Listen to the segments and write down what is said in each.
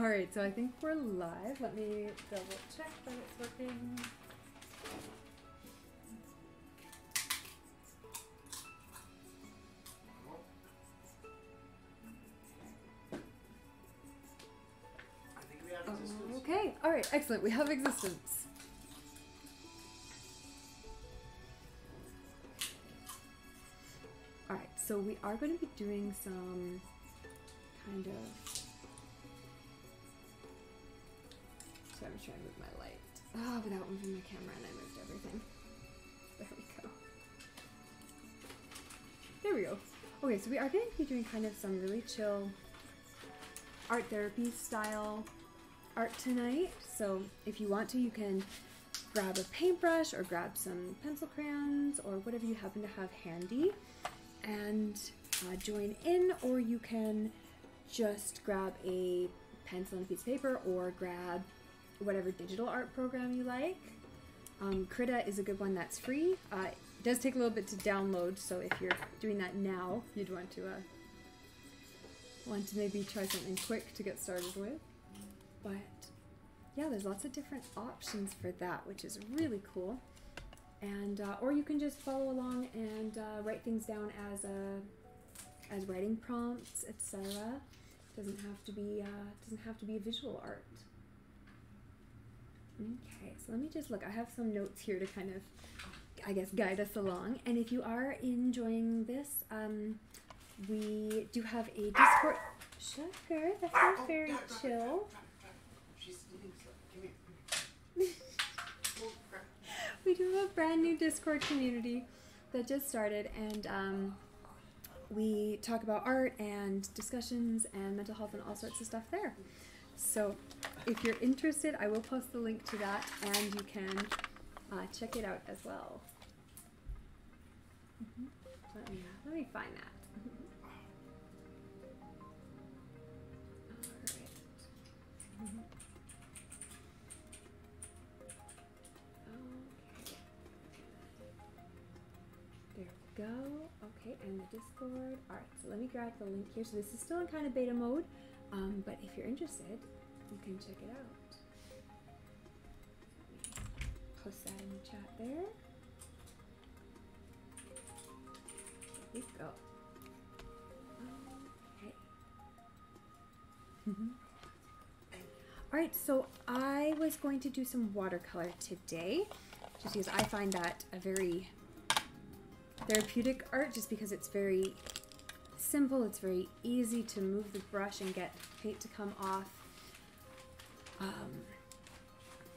Alright, so I think we're live. Let me double check that it's working. Okay, alright, excellent. We have existence. Alright, so we are going to be doing some kind of... So I'm just trying to move my light. Oh, without moving my camera, and I moved everything. There we go. There we go. Okay, so we are going to be doing kind of some really chill art therapy style art tonight. So if you want to, you can grab a paintbrush or grab some pencil crayons or whatever you happen to have handy and join in, or you can just grab a pencil and a piece of paper or grab whatever digital art program you like. Krita is a good one that's free. It does take a little bit to download, so if you're doing that now, you'd want to maybe try something quick to get started with. But yeah, there's lots of different options for that, which is really cool. And or you can just follow along and write things down as writing prompts, etc. Doesn't have to be a visual art. Okay, so let me just look. I have some notes here to kind of, I guess, guide us along. And if you are enjoying this, we do have a Discord. Sugar, that sounds very chill. She's eating something. Come here. We do have a brand new Discord community that just started, and we talk about art and discussions and mental health and all sorts of stuff there. So if you're interested, I will post the link to that, and you can check it out as well. Let me find that. All right. Okay. There we go. Okay, and the Discord. All right, so let me grab the link here. So this is still in kind of beta mode, but if you're interested, you can check it out. Post that in the chat there. There we go. Okay. Alright, so I was going to do some watercolor today, just because I find that a very therapeutic art, just because it's very simple, it's very easy to move the brush and get paint to come off.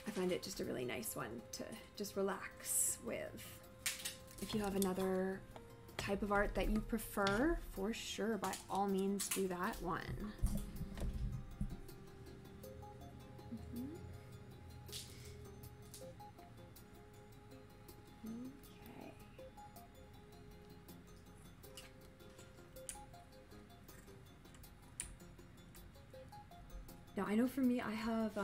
I find it just a really nice one to just relax with. If you have another type of art that you prefer, for sure, by all means do that one. Okay. Now I know for me, I have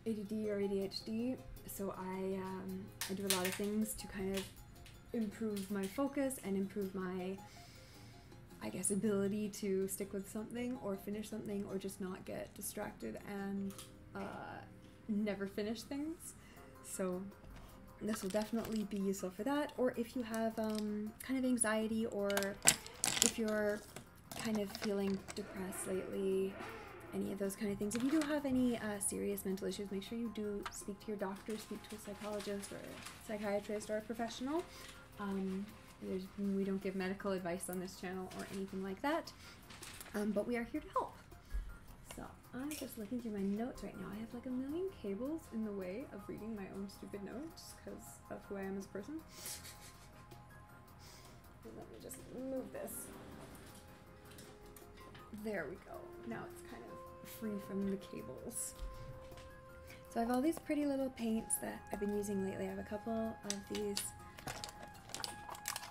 ADD or ADHD, so I do a lot of things to kind of improve my focus and improve my, I guess, ability to stick with something or finish something or just not get distracted and never finish things. So this will definitely be useful for that. Or if you have kind of anxiety, or if you're kind of feeling depressed lately, any of those kind of things. If you do have any serious mental issues, make sure you do speak to your doctor, speak to a psychologist or a psychiatrist or a professional. We don't give medical advice on this channel or anything like that, but we are here to help. So I'm just looking through my notes right now. I have like a million cables in the way of reading my own stupid notes because of who I am as a person. Let me just move this. There we go. Now it's kind of free from the cables. So I have all these pretty little paints that I've been using lately. I have a couple of these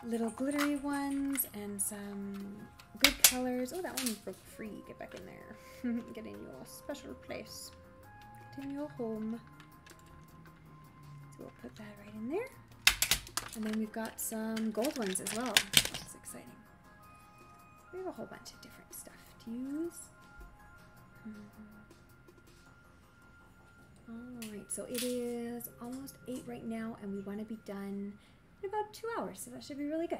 little glittery ones and some good colors. Oh, that one broke free. Get back in there. Get in your special place. Get in your home. So we'll put that right in there. And then we've got some gold ones as well, which is exciting. We have a whole bunch of different stuff to use. Alright, so it is almost 8 right now, and we want to be done in about 2 hours, so that should be really good.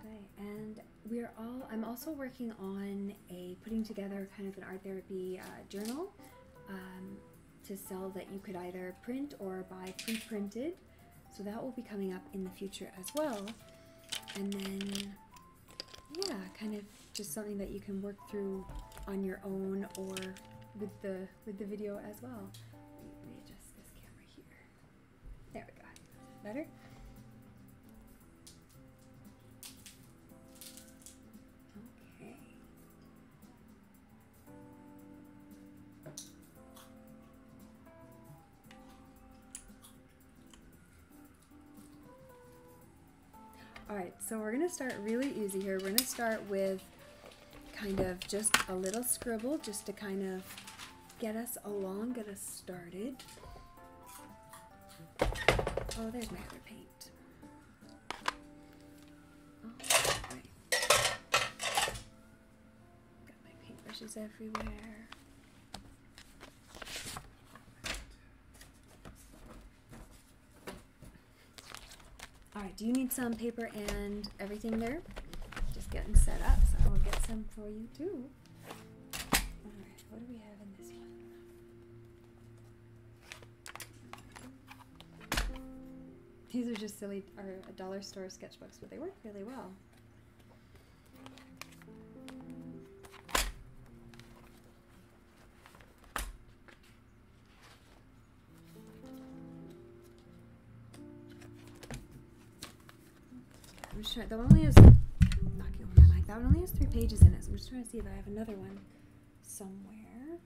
Okay, and I'm also working on putting together kind of an art therapy journal to sell that you could either print or buy pre-printed. So that will be coming up in the future as well. And then, yeah, kind of just something that you can work through on your own or with the video as well. Let me readjust this camera here. There we go. Better? Okay. Alright, so we're going to start really easy here. We're going to start with kind of just a little scribble just to kind of get us along, get us started. Oh, there's my other paint. Oh, right. Got my paintbrushes everywhere. Alright, do you need some paper and everything there? Just getting set up, so I will get some for you too. Alright, what do we have in this one? These are just silly, a dollar store sketchbooks, but they work really well. I'm just trying, that one only has, knocking over my mic, that one only has 3 pages in it, so I'm just trying to see if I have another one somewhere.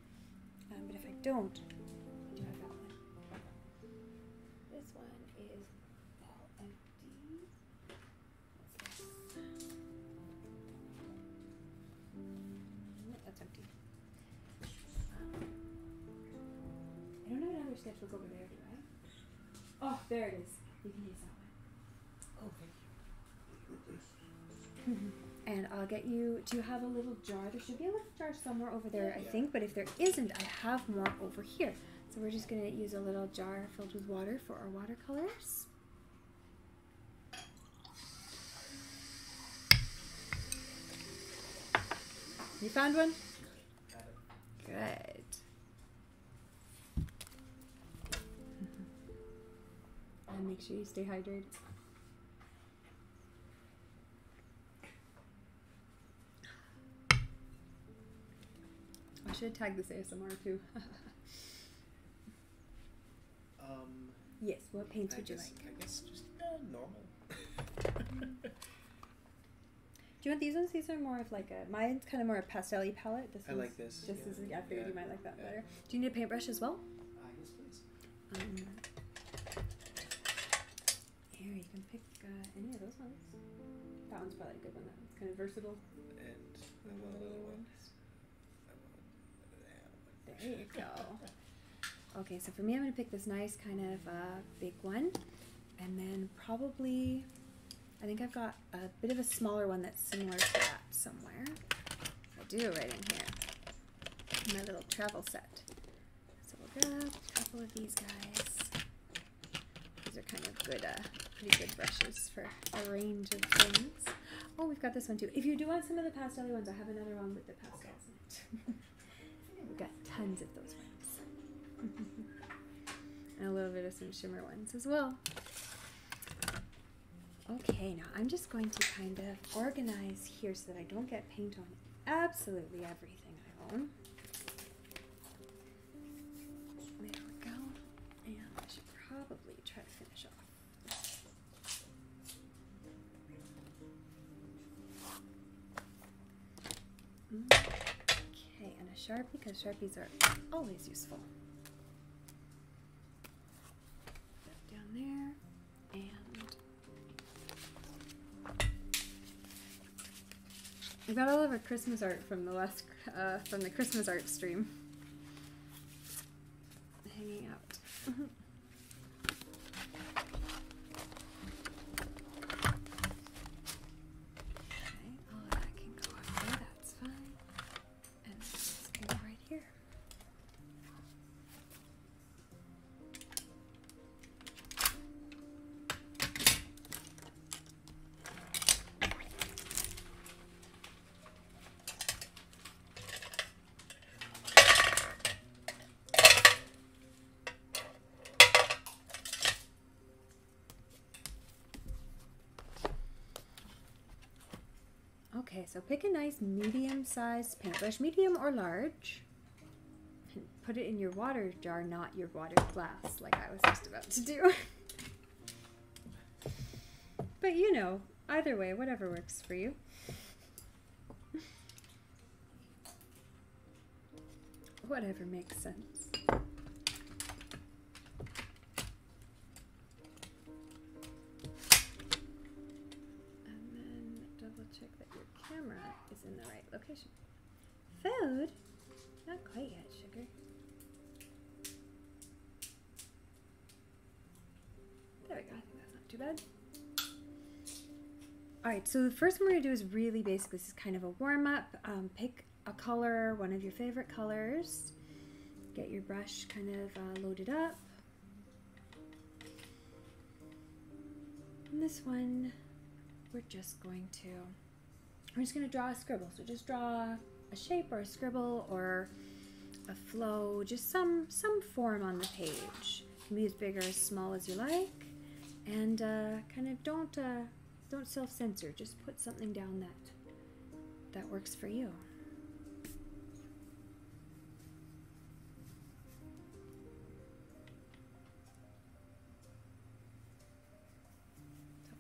But if I don't, I do have that one. This one is all empty. What's this? Nope, that's empty. I don't have another sketchbook over there, do I? Oh, there it is. You can use that one. Oh, thank you. And I'll get you, do you have a little jar? There should be a little jar somewhere over there, I think, but if there isn't, I have more over here. So we're just going to use a little jar filled with water for our watercolors. You found one? Good. And make sure you stay hydrated. I should tag this ASMR too. Yes, what paints would you like? I guess just normal. Do you want these ones? These are more of like a, mine's kind of more a pastel-y palette. This I like this. This is, I figured you might like that better. Do you need a paintbrush as well? Yes, please. Here, you can pick any of those ones. That one's probably a good one. That one's kind of versatile. And I want a little one. There you go. Okay, so for me, I'm going to pick this nice kind of big one. And then probably, I think I've got a bit of a smaller one that's similar to that somewhere. I do right in here. My little travel set. So we'll grab a couple of these guys. These are kind of good, pretty good brushes for a range of things. Oh, we've got this one too. If you do want some of the pastel ones, I have another one with the pastels in it. We've got tons of those ones. And a little bit of some shimmer ones as well. Okay, now I'm just going to kind of organize here so that I don't get paint on absolutely everything I own. There we go. And I should probably try to finish off. Okay, and a Sharpie, because Sharpies are always useful. Down there. We got all of our Christmas art from the Christmas art stream. Hanging out. Okay, all of that can go up there, that's fine. And this can go right here. Okay, so pick a nice medium-sized paintbrush, medium or large, and put it in your water jar, not your water glass, like I was just about to do. But you know, either way, whatever works for you. Whatever makes sense. Check that your camera is in the right location. Food? Not quite yet, sugar. There we go. I think that's not too bad. Alright, so the first one we're going to do is really basic. This is kind of a warm-up. Pick a color, one of your favorite colors. Get your brush kind of loaded up. And this one, we're just going to draw a scribble. So just draw a shape or a scribble or a flow, just some form on the page. It can be as big or as small as you like. And kind of don't self-censor. Just put something down that works for you.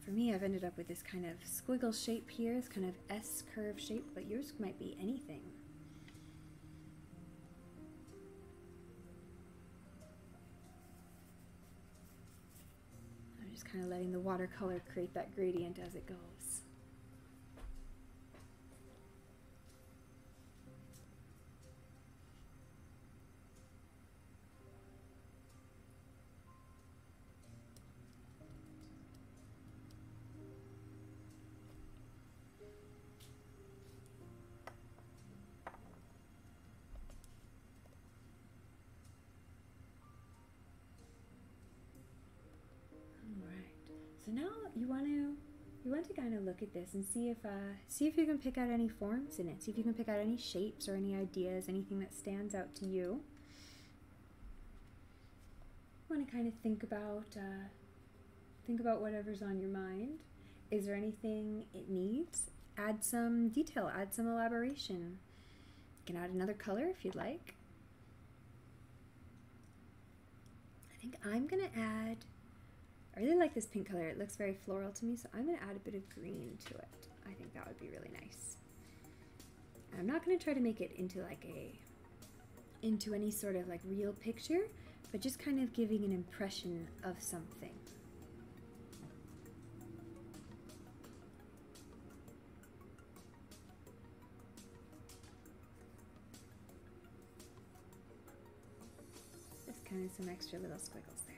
For me, I've ended up with this kind of squiggle shape here, this kind of S curve shape, but yours might be anything. I'm just kind of letting the watercolor create that gradient as it goes. So now you want to kind of look at this and see if you can pick out any forms in it. See if you can pick out any shapes or any ideas, anything that stands out to you. You want to kind of think about whatever's on your mind. Is there anything it needs? Add some detail, add some elaboration. You can add another color if you'd like. I think I'm gonna add. I really like this pink color. It looks very floral to me, so I'm going to add a bit of green to it. I think that would be really nice. And I'm not going to try to make it into any sort of like real picture, but just kind of giving an impression of something. Just kind of some extra little squiggles there.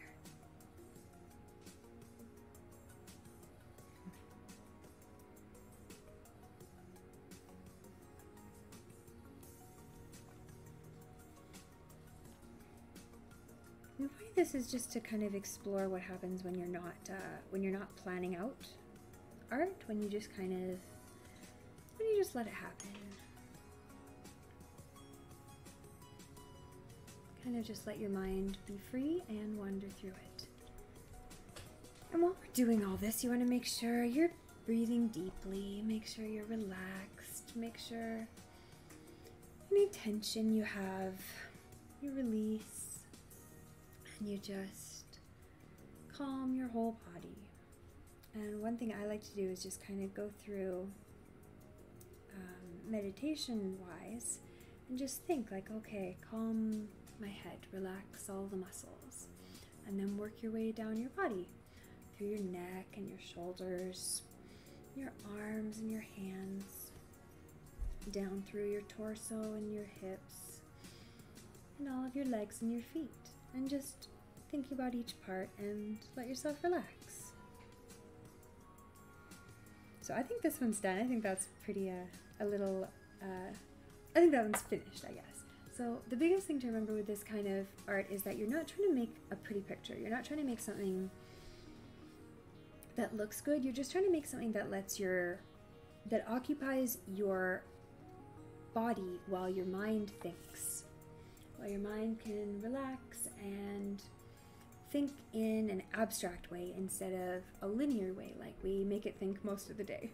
And part of this is just to kind of explore what happens when you're not planning out art, when you just let it happen. Kind of just let your mind be free and wander through it. And while we're doing all this, you want to make sure you're breathing deeply, make sure you're relaxed, make sure any tension you have, you release. And you just calm your whole body. And one thing I like to do is just kind of go through meditation-wise and just think like, okay, calm my head, relax all the muscles, and then work your way down your body, through your neck and your shoulders, your arms and your hands. down through your torso and your hips and all of your legs and your feet, and just thinking about each part, and let yourself relax. So I think this one's done. I think that's pretty I think that one's finished, I guess. So the biggest thing to remember with this kind of art is that you're not trying to make a pretty picture. You're not trying to make something that looks good. You're just trying to make something that that occupies your body while your mind thinks. While your mind can relax and think in an abstract way instead of a linear way like we make it think most of the day.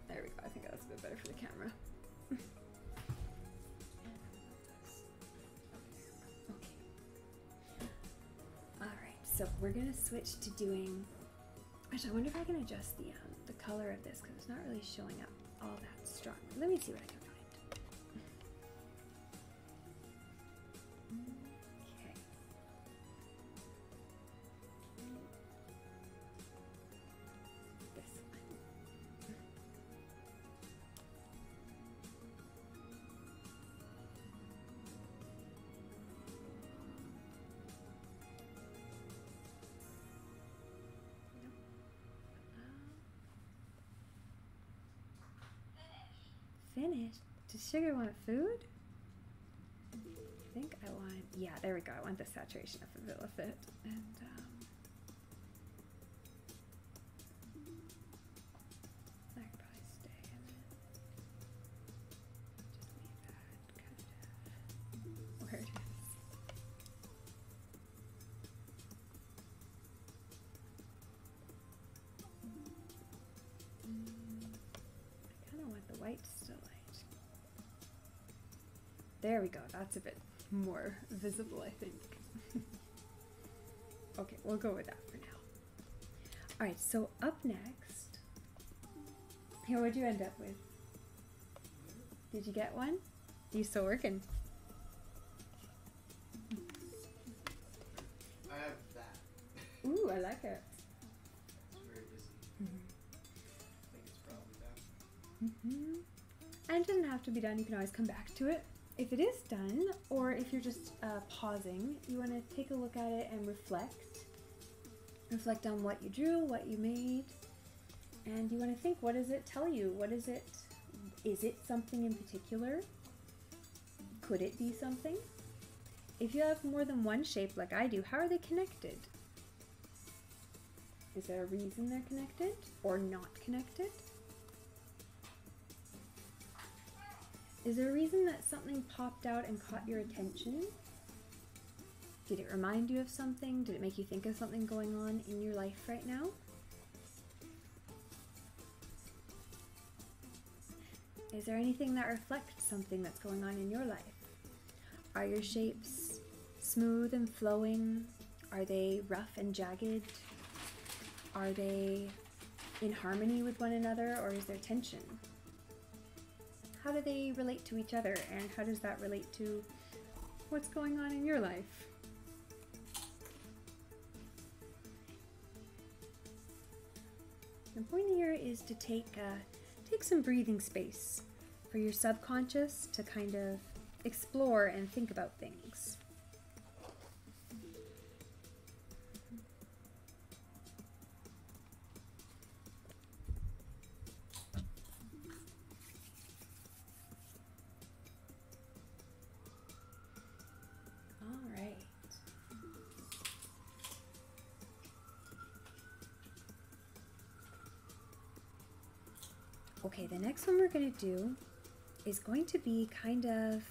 There we go. I think that's a bit better for the camera. Okay. Alright, so we're going to switch to doing... Actually, I wonder if I can adjust the color of this, because it's not really showing up all that strong. Let me see what I can find. Okay. This one. Finished? Does Sugar want food? I think I want, yeah, there we go. I want the saturation of the Villafit. And, I could probably stay in it. Just leave that kind of where it is. I kind of want the white still light. There we go. That's a bit more visible, I think. Okay, we'll go with that for now. Alright, so up next, here, what'd you end up with? Did you get one? Are you still working? I have that. Ooh, I like it. It's very busy. Mm-hmm. I think it's probably done. Mm-hmm. And it doesn't have to be done. You can always come back to it if it is done, or if you're just pausing, you want to take a look at it and reflect. Reflect on what you drew, what you made, and you want to think, what does it tell you? What is it? Is it something in particular? Could it be something? If you have more than one shape like I do, how are they connected? Is there a reason they're connected or not connected? Is there a reason that something popped out and caught your attention? Did it remind you of something? Did it make you think of something going on in your life right now? Is there anything that reflects something that's going on in your life? Are your shapes smooth and flowing? Are they rough and jagged? Are they in harmony with one another, or is there tension? How do they relate to each other, and how does that relate to what's going on in your life? The point here is to take some breathing space for your subconscious to kind of explore and think about things. Okay, the next one we're going to do is going to be kind of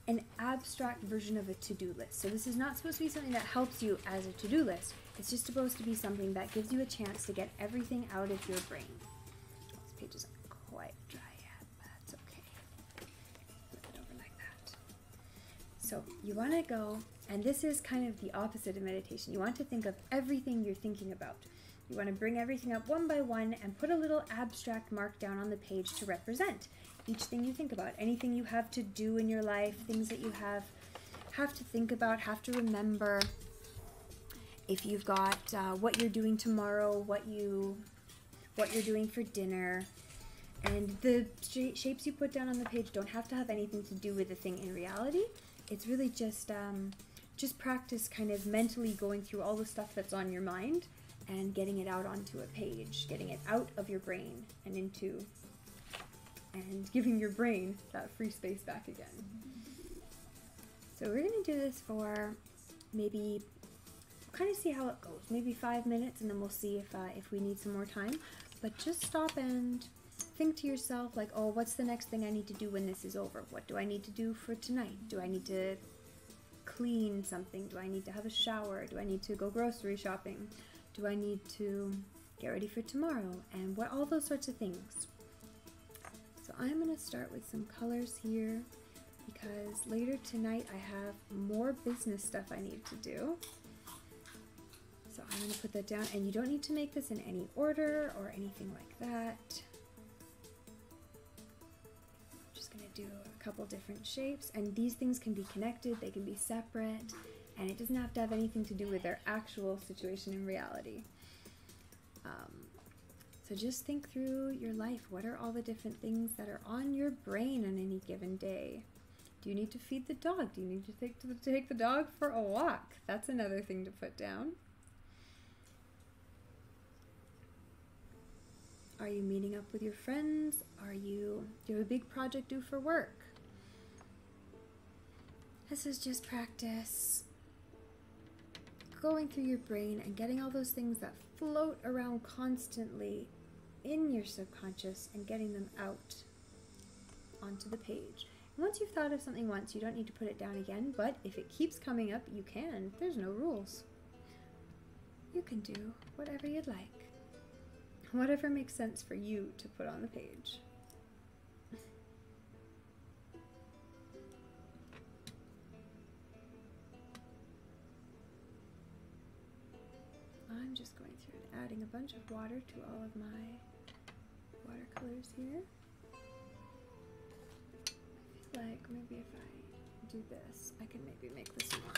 an abstract version of a to-do list. So this is not supposed to be something that helps you as a to-do list. It's just supposed to be something that gives you a chance to get everything out of your brain. This page isn't quite dry yet, but that's okay. Flip it over like that. So you want to go, and this is kind of the opposite of meditation. You want to think of everything you're thinking about. You want to bring everything up one by one and put a little abstract mark down on the page to represent each thing you think about, anything you have to do in your life, things that you have to think about, have to remember. if you've got what you're doing tomorrow, what you're doing for dinner. And the shapes you put down on the page don't have to have anything to do with the thing in reality. It's really just practice kind of mentally going through all the stuff that's on your mind and getting it out onto a page, getting it out of your brain and into, and giving your brain that free space back again. So we're going to do this for maybe, kind of see how it goes, maybe 5 minutes, and then we'll see if we need some more time. But just stop and think to yourself, like, oh, what's the next thing I need to do when this is over? What do I need to do for tonight? Do I need to clean something? Do I need to have a shower? Do I need to go grocery shopping? Do I need to get ready for tomorrow? And what, all those sorts of things. So I'm going to start with some colors here because later tonight I have more business stuff I need to do. So I'm going to put that down, and you don't need to make this in any order or anything like that. Do a couple different shapes, and these things can be connected, they can be separate, and it doesn't have to have anything to do with their actual situation in reality. So just think through your life. What are all the different things that are on your brain on any given day? Do you need to feed the dog? Do you need to take the dog for a walk? That's another thing to put down. Are you meeting up with your friends? Do you have a big project due for work? This is just practice going through your brain and getting all those things that float around constantly in your subconscious and getting them out onto the page. And once you've thought of something once, you don't need to put it down again, but if it keeps coming up, you can. There's no rules. You can do whatever you'd like. Whatever makes sense for you to put on the page. I'm just going through and adding a bunch of water to all of my watercolors here. I feel like maybe if I do this, I can maybe make this more.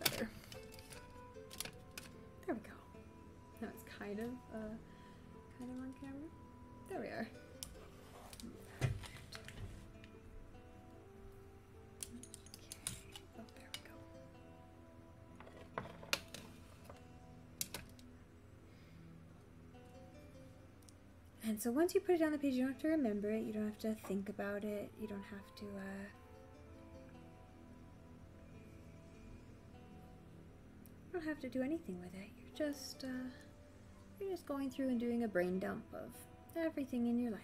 Better. There we go. Now it's kind of on camera. There we are. Okay. Oh, there we go. And so once you put it on the page, you don't have to remember it. You don't have to think about it. You don't have to. You don't have to do anything with it. You're just going through and doing a brain dump of everything in your life.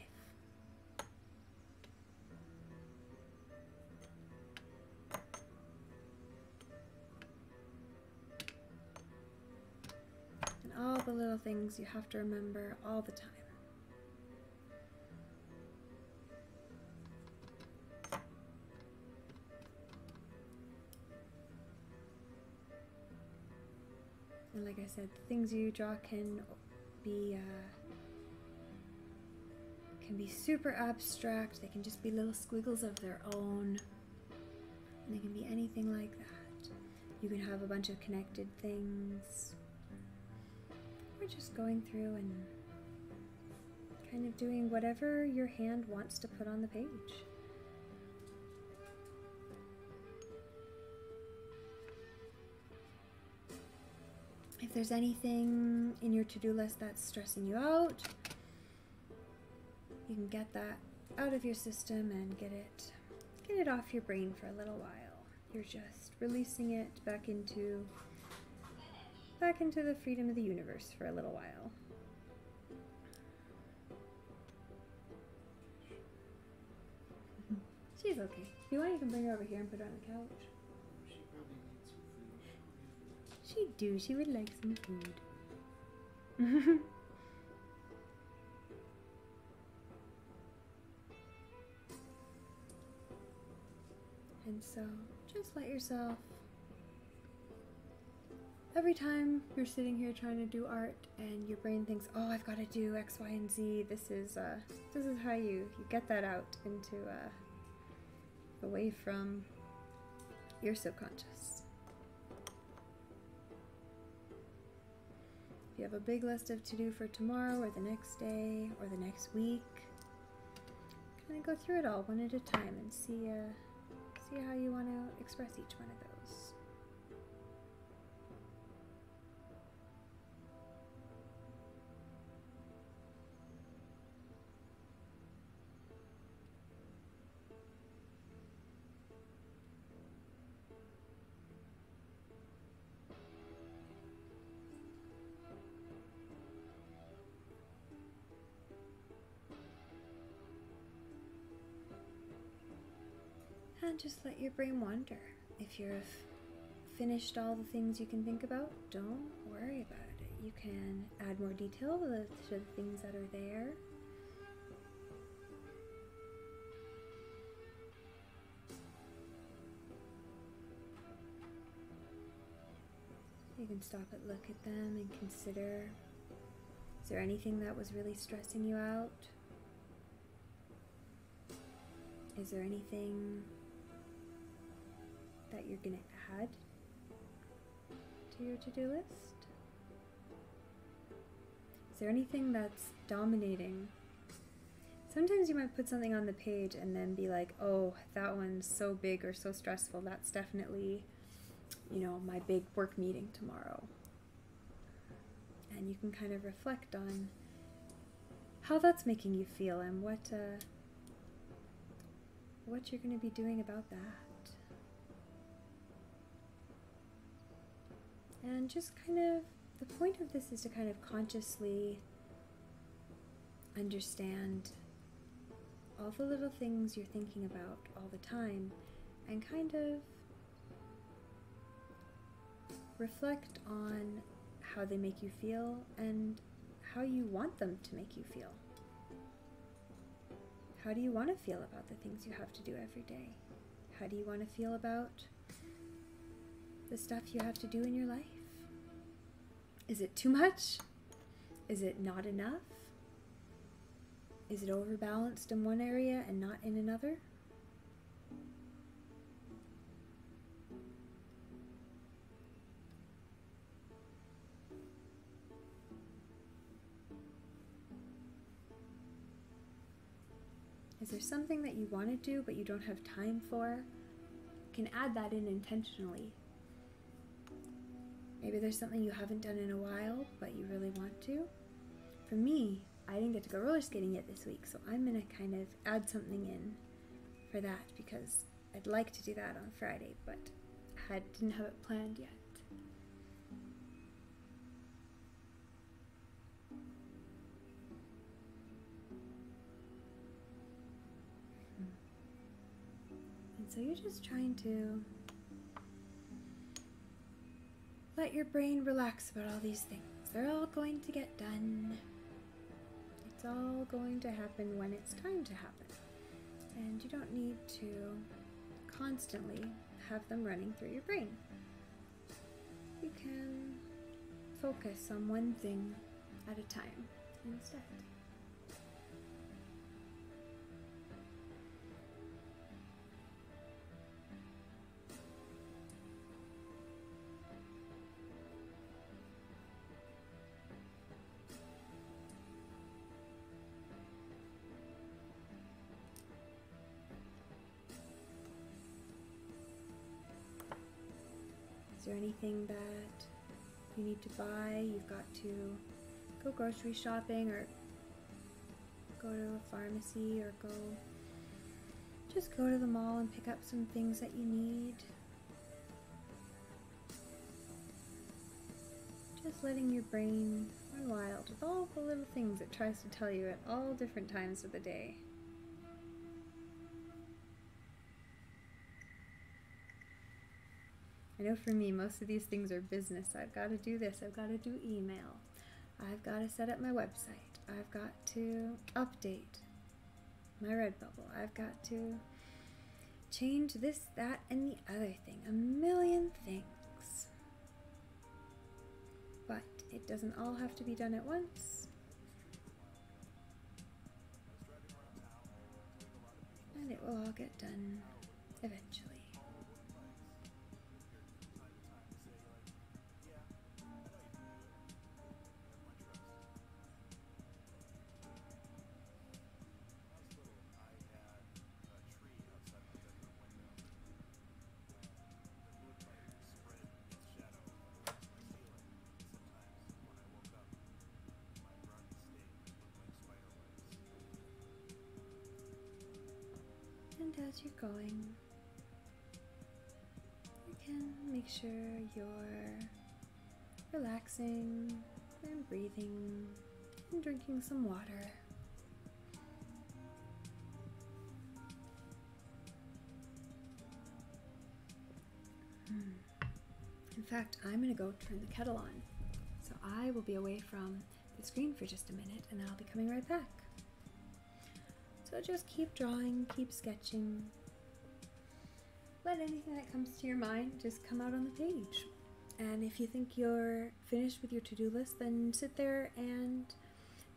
And all the little things you have to remember all the time. And like I said, the things you draw can be super abstract. They can just be little squiggles of their own. And they can be anything like that. You can have a bunch of connected things. We're just going through and kind of doing whatever your hand wants to put on the page. If there's anything in your to-do list that's stressing you out, you can get that out of your system and get it off your brain for a little while. You're just releasing it back into the freedom of the universe for a little while. She's okay. If you want, you can bring her over here and put her on the couch. She'd do. She would like some food. And so, just let yourself, every time you're sitting here trying to do art and your brain thinks, oh, I've got to do X, Y, and Z, this is how you get that out away from your subconscious. If you have a big list of to-do for tomorrow or the next day or the next week, kind of go through it all one at a time and see how you want to express each one of those. And just let your brain wander. If you've finished all the things you can think about, don't worry about it. You can add more detail to the things that are there. You can stop and look at them and consider, is there anything that was really stressing you out? Is there anything that you're going to add to your to-do list? Is there anything that's dominating? Sometimes you might put something on the page and then be like, oh, that one's so big or so stressful. That's definitely, my big work meeting tomorrow. And you can kind of reflect on how that's making you feel and what you're going to be doing about that. And just kind of, the point of this is to kind of consciously understand all the little things you're thinking about all the time and kind of reflect on how they make you feel and how you want them to make you feel. How do you want to feel about the things you have to do every day? How do you want to feel about the stuff you have to do in your life? Is it too much? Is it not enough? Is it overbalanced in one area and not in another? Is there something that you want to do but you don't have time for? You can add that in intentionally. Maybe there's something you haven't done in a while but you really want to. For me, I didn't get to go roller skating yet this week, so I'm going to kind of add something in for that because I'd like to do that on Friday, but didn't have it planned yet. And so you're just trying to let your brain relax about all these things. They're all going to get done. It's all going to happen when it's time to happen. And you don't need to constantly have them running through your brain. You can focus on one thing at a time instead. Is there anything that you need to buy? You've got to go grocery shopping or go to a pharmacy or just go to the mall and pick up some things that you need. Just letting your brain run wild with all the little things it tries to tell you at all different times of the day. I know for me, most of these things are business. I've got to do this. I've got to do email. I've got to set up my website. I've got to update my Redbubble. I've got to change this, that, and the other thing. A million things. But it doesn't all have to be done at once. And it will all get done eventually. And as you're going, you can make sure you're relaxing and breathing and drinking some water. In fact, I'm going to go turn the kettle on. So I will be away from the screen for just a minute and I'll be coming right back. So just keep drawing, keep sketching. Let anything that comes to your mind just come out on the page. And if you think you're finished with your to-do list, then sit there and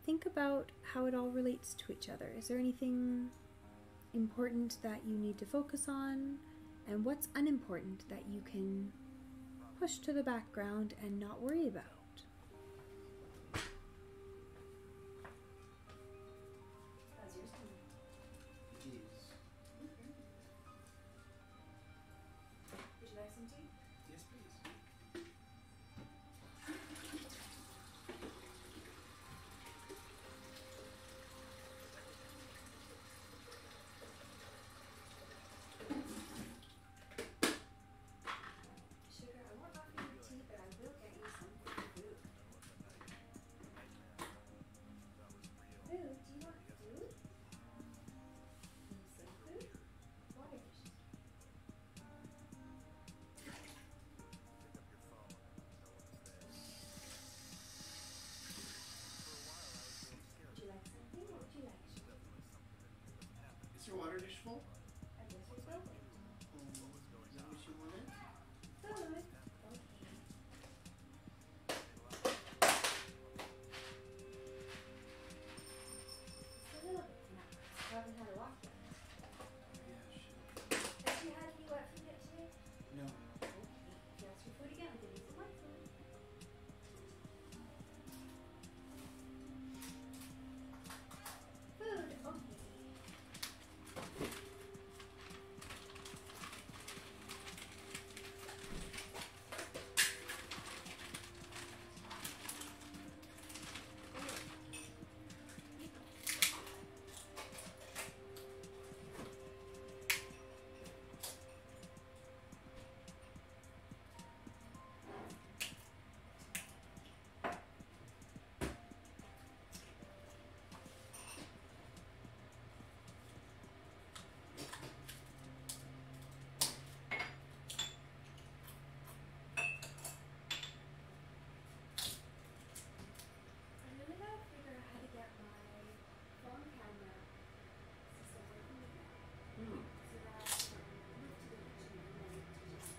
think about how it all relates to each other. Is there anything important that you need to focus on? And what's unimportant that you can push to the background and not worry about? Is your water dish full? I guess it's open. Is that what you wanted? Food. Okay. It's a little bit tonight. I haven't had a walk yet. Yeah, sure. Have you had any wet food yet today? No. Okay. If you ask for food again, I'll give you some wet food. Food. Okay. I really gotta figure out how to get my phone camera system working again. So that I can move to the kitchen and then to just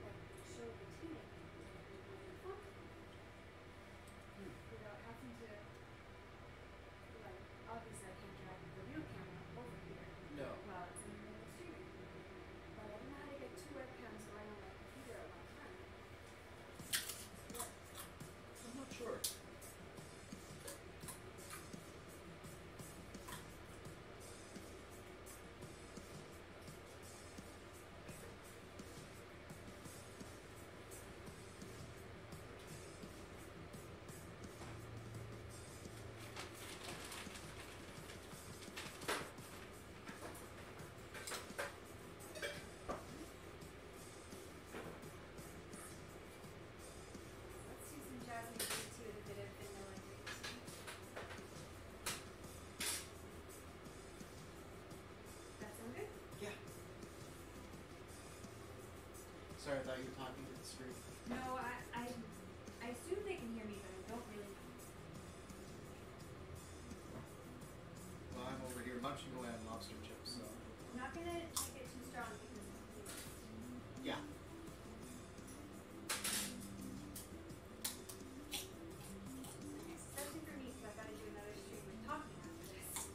like show the TV on the phone. Without having to like obviously I can't drag the real camera over here No. while it's in the middle of streaming. But I don't know how to get two webcams going on my computer at one time. So what? I'm not sure. Let's do some jasmine green tea with a bit of vanilla green tea. That sound good? Yeah. Sorry, I thought you were talking to the screen. No, I assume they can hear me, but I don't really know. Well, I'm over here munching away on lobster chips, so. I'm not gonna make it too strong because Yeah. especially for me, because I've got to do another stream with talking after this.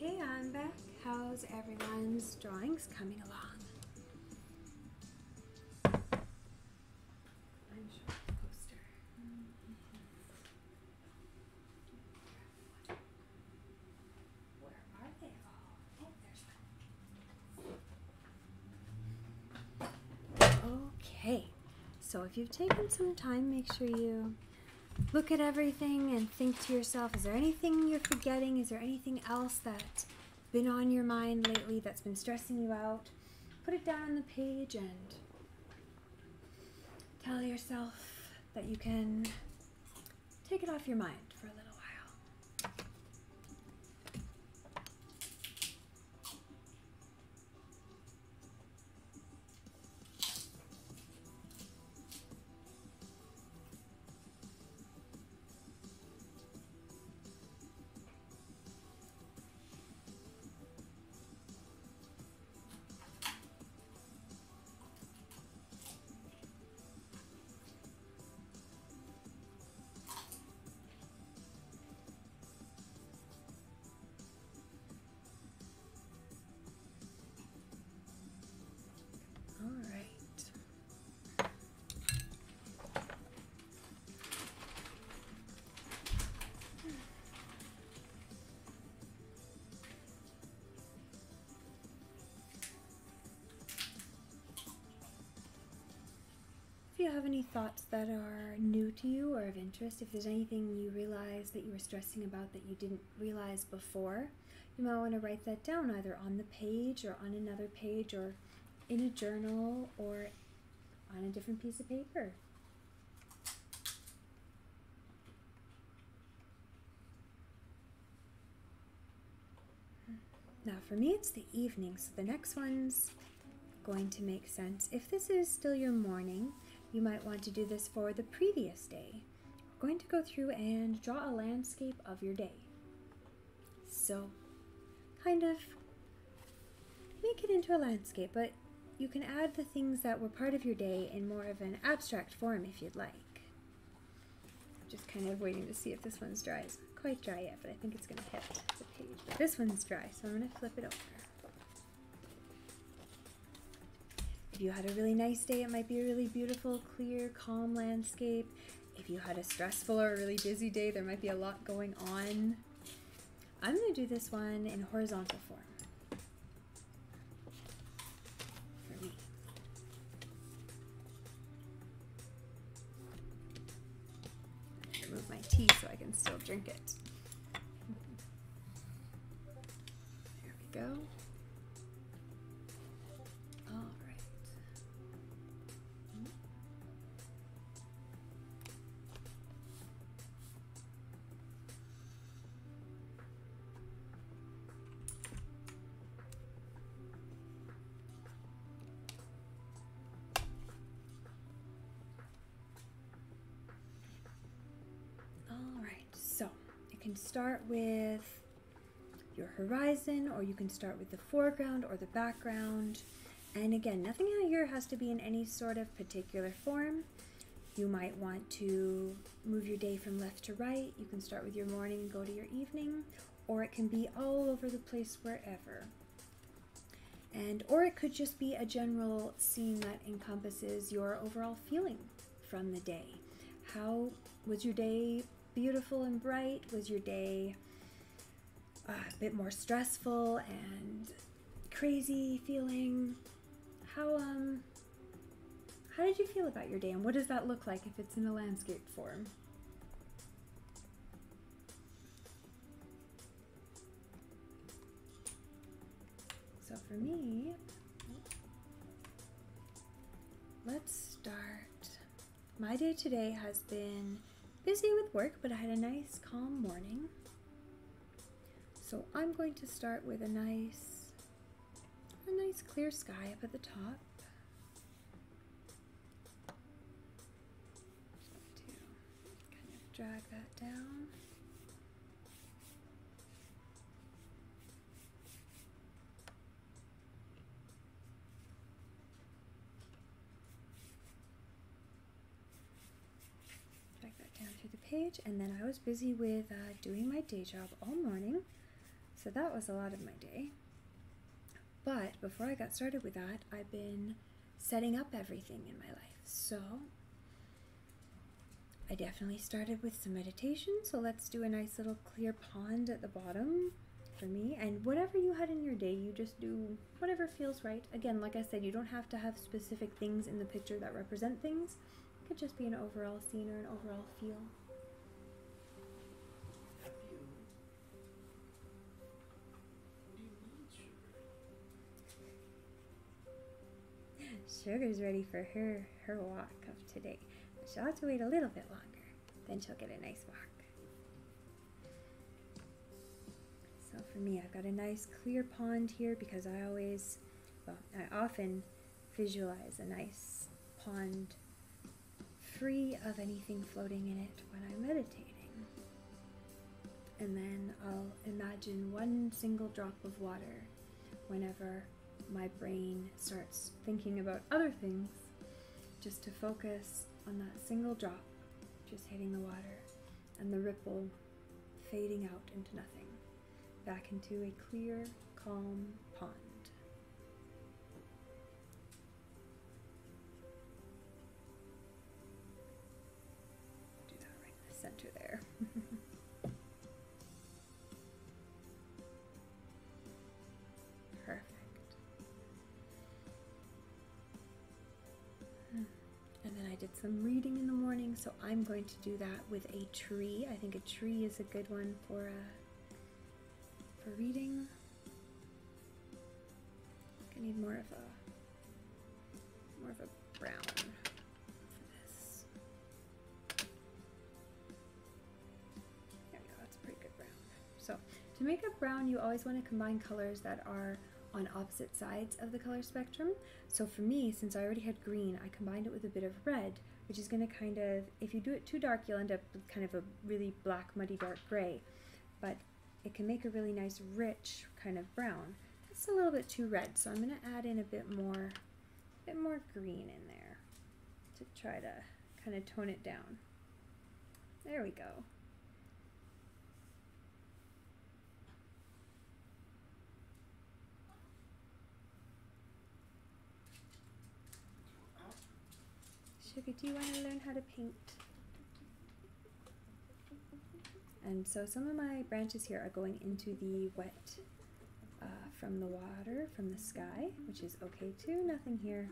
Okay, I'm back. How's everyone's drawings coming along? I'm sure the poster. Where are they all? Oh, there's one. Okay, so if you've taken some time, make sure you look at everything and think to yourself, is there anything you're forgetting? Is there anything else that's been on your mind lately that's been stressing you out? Put it down on the page and tell yourself that you can take it off your mind for a little while. All right. If you have any thoughts that are new to you or of interest, if there's anything you realize that you were stressing about that you didn't realize before, you might want to write that down either on the page or on another page or in a journal or on a different piece of paper. Now for me it's the evening, so the next one's going to make sense. If this is still your morning, you might want to do this for the previous day. We're going to go through and draw a landscape of your day. So kind of make it into a landscape, but you can add the things that were part of your day in more of an abstract form if you'd like. I'm just kind of waiting to see if this one's dry. It's not quite dry yet, but I think it's going to hit the page. But this one's dry, so I'm going to flip it over. If you had a really nice day, it might be a really beautiful, clear, calm landscape. If you had a stressful or a really busy day, there might be a lot going on. I'm going to do this one in horizontal form. For me. Remove my tea so I can still drink it. There we go. All right. So you can start with your horizon, or you can start with the foreground or the background. And again, nothing out here has to be in any sort of particular form. You might want to move your day from left to right. You can start with your morning and go to your evening, or it can be all over the place wherever. Or it could just be a general scene that encompasses your overall feeling from the day. How was your day? Beautiful and bright? Was your day a bit more stressful and crazy feeling? How did you feel about your day, and what does that look like if it's in a landscape form? So for me, let's start. My day today has been busy with work, but I had a nice calm morning. So I'm going to start with a nice clear sky up at the top. Just going to kind of drag that down. Through the page, and then I was busy with doing my day job all morning, So that was a lot of my day. But before I got started with that, I've been setting up everything in my life. So I definitely started with some meditation. So let's do a nice little clear pond at the bottom for me. And whatever you had in your day, you just do whatever feels right. Again, like I said, you don't have to have specific things in the picture that represent things. It could just be an overall scene or an overall feel. Sugar's ready for her walk of today. She'll have to wait a little bit longer, then she'll get a nice walk. So for me, I've got a nice clear pond here because I often visualize a nice pond free of anything floating in it when I'm meditating. And then I'll imagine one single drop of water whenever my brain starts thinking about other things, just to focus on that single drop just hitting the water and the ripple fading out into nothing, back into a clear, calm pond. Do that right in the center there. And then I did some reading in the morning, so I'm going to do that with a tree. I think a tree is a good one for reading. I need more of a brown for this. There we go, that's a pretty good brown. So to make a brown, you always want to combine colors that are on opposite sides of the color spectrum. So for me, since I already had green, I combined it with a bit of red, which is going to kind of, if you do it too dark, you'll end up with kind of a really black, muddy, dark gray. But it can make a really nice, rich kind of brown. It's a little bit too red, so I'm going to add in a bit more green in there to try to kind of tone it down. There we go. Sugar, do you want to learn how to paint? And so some of my branches here are going into the wet from the water, from the sky, which is okay too. Nothing here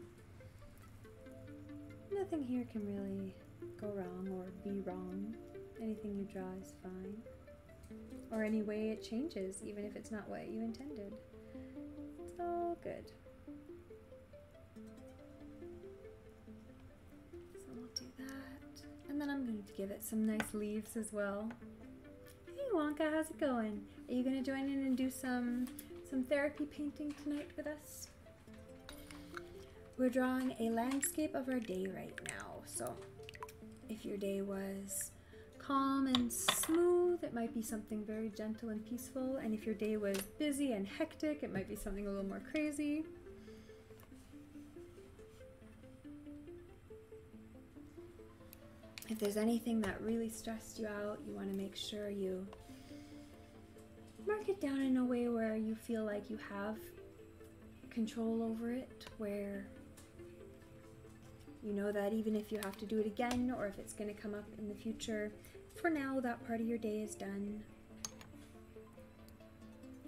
can really go wrong or be wrong. Anything you draw is fine. Or any way it changes, even if it's not what you intended. It's all good. Do that, and then I'm going to give it some nice leaves as well. Hey Wonka, how's it going? Are you going to join in and do some therapy painting tonight with us? We're drawing a landscape of our day right now, so if your day was calm and smooth, it might be something very gentle and peaceful, and if your day was busy and hectic, it might be something a little more crazy. If there's anything that really stressed you out, you want to make sure you mark it down in a way where you feel like you have control over it, where you know that even if you have to do it again or if it's going to come up in the future, for now that part of your day is done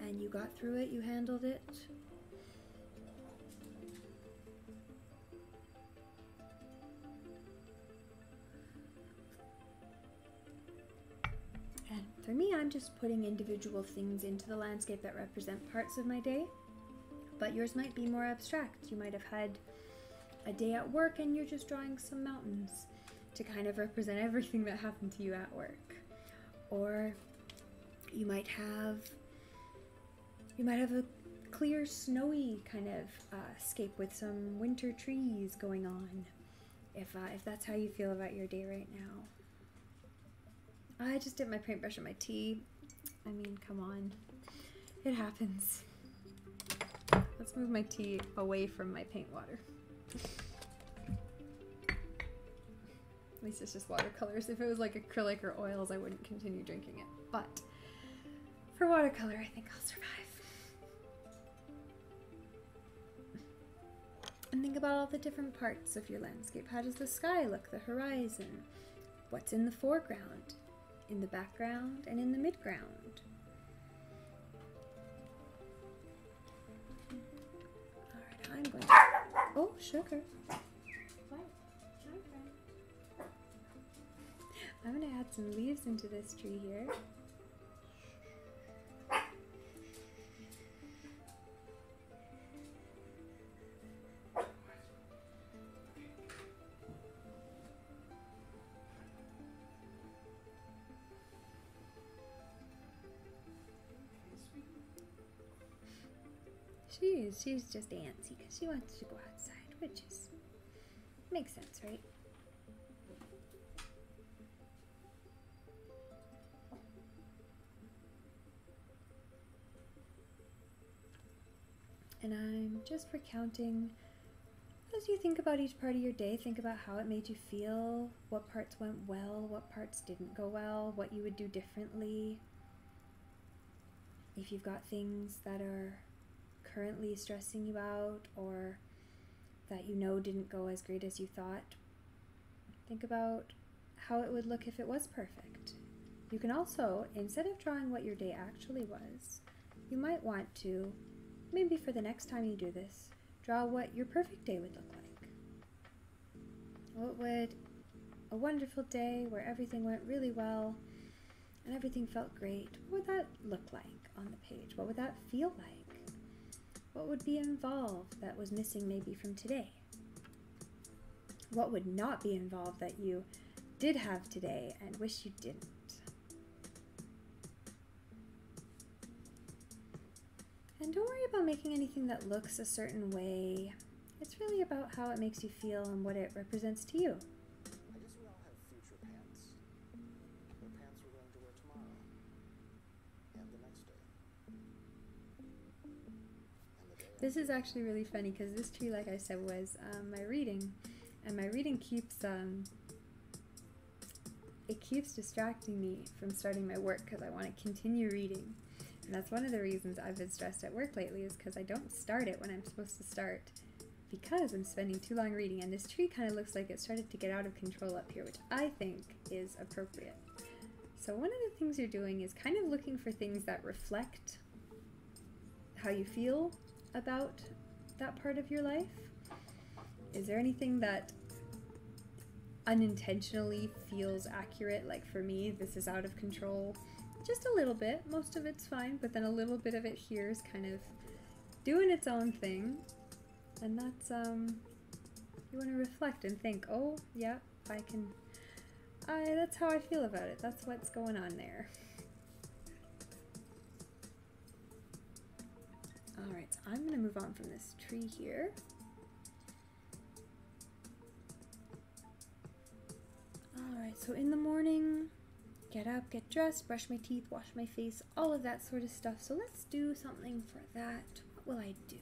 and you got through it, you handled it. For me, I'm just putting individual things into the landscape that represent parts of my day, but yours might be more abstract. You might have had a day at work and you're just drawing some mountains to kind of represent everything that happened to you at work. Or you might have a clear, snowy kind of scape with some winter trees going on, if that's how you feel about your day right now. I just dipped my paintbrush in my tea. I mean, come on. It happens. Let's move my tea away from my paint water. At least it's just watercolors. If it was like acrylic or oils, I wouldn't continue drinking it. But For watercolor, I think I'll survive. And think about all the different parts of your landscape. How does the sky look, the horizon? What's in the foreground, in the background, and in the midground? Alright, I'm going to... Oh, sugar. What? I'm going to add some leaves into this tree here. She's just antsy because she wants to go outside, which is makes sense, right? And I'm just recounting, as you think about each part of your day, think about how it made you feel, what parts went well, what parts didn't go well, what you would do differently. If you've got things that are currently stressing you out or that you know didn't go as great as you thought, think about how it would look if it was perfect. You can also, instead of drawing what your day actually was, you might want to, maybe for the next time you do this, draw what your perfect day would look like. What would a wonderful day where everything went really well and everything felt great, what would that look like on the page? What would that feel like? What would be involved that was missing maybe from today? What would not be involved that you did have today and wish you didn't? And don't worry about making anything that looks a certain way. It's really about how it makes you feel and what it represents to you. I guess we all have future pants. The pants we're going to wear tomorrow. And the next day. This is actually really funny because this tree, like I said, was my reading, and my reading keeps it keeps distracting me from starting my work because I want to continue reading, and that's one of the reasons I've been stressed at work lately, is because I don't start it when I'm supposed to start because I'm spending too long reading. And this tree kind of looks like it started to get out of control up here, which I think is appropriate. So one of the things you're doing is kind of looking for things that reflect how you feel about that part of your life. Is there anything that unintentionally feels accurate? Like for me, this is out of control just a little bit. Most of it's fine, but then a little bit of it here is kind of doing its own thing. And that's, you want to reflect and think, oh, yeah, that's how I feel about it. That's what's going on there. Alright, so I'm going to move on from this tree here. Alright, so in the morning, get up, get dressed, brush my teeth, wash my face, all of that sort of stuff. So let's do something for that. What will I do?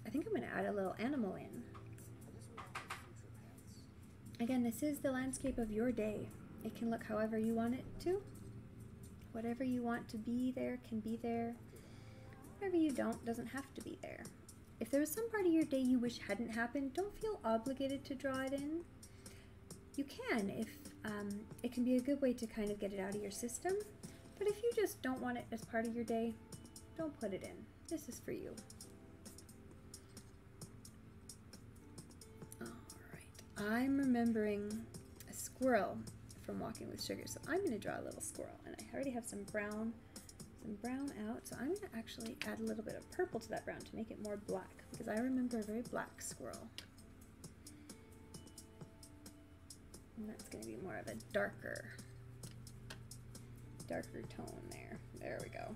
I think I'm going to add a little animal in. Again, this is the landscape of your day. It can look however you want it to. Whatever you want to be there can be there. Whatever you don't doesn't have to be there. If there was some part of your day you wish hadn't happened, don't feel obligated to draw it in. You can, if it can be a good way to kind of get it out of your system. But if you just don't want it as part of your day, don't put it in. This is for you. Alright, I'm remembering a squirrel from Walking with Sugar, so I'm going to draw a little squirrel. And I already have some brown out, so I'm going to actually add a little bit of purple to that brown to make it more black, because I remember a very black squirrel. And that's going to be more of a darker tone there. There we go.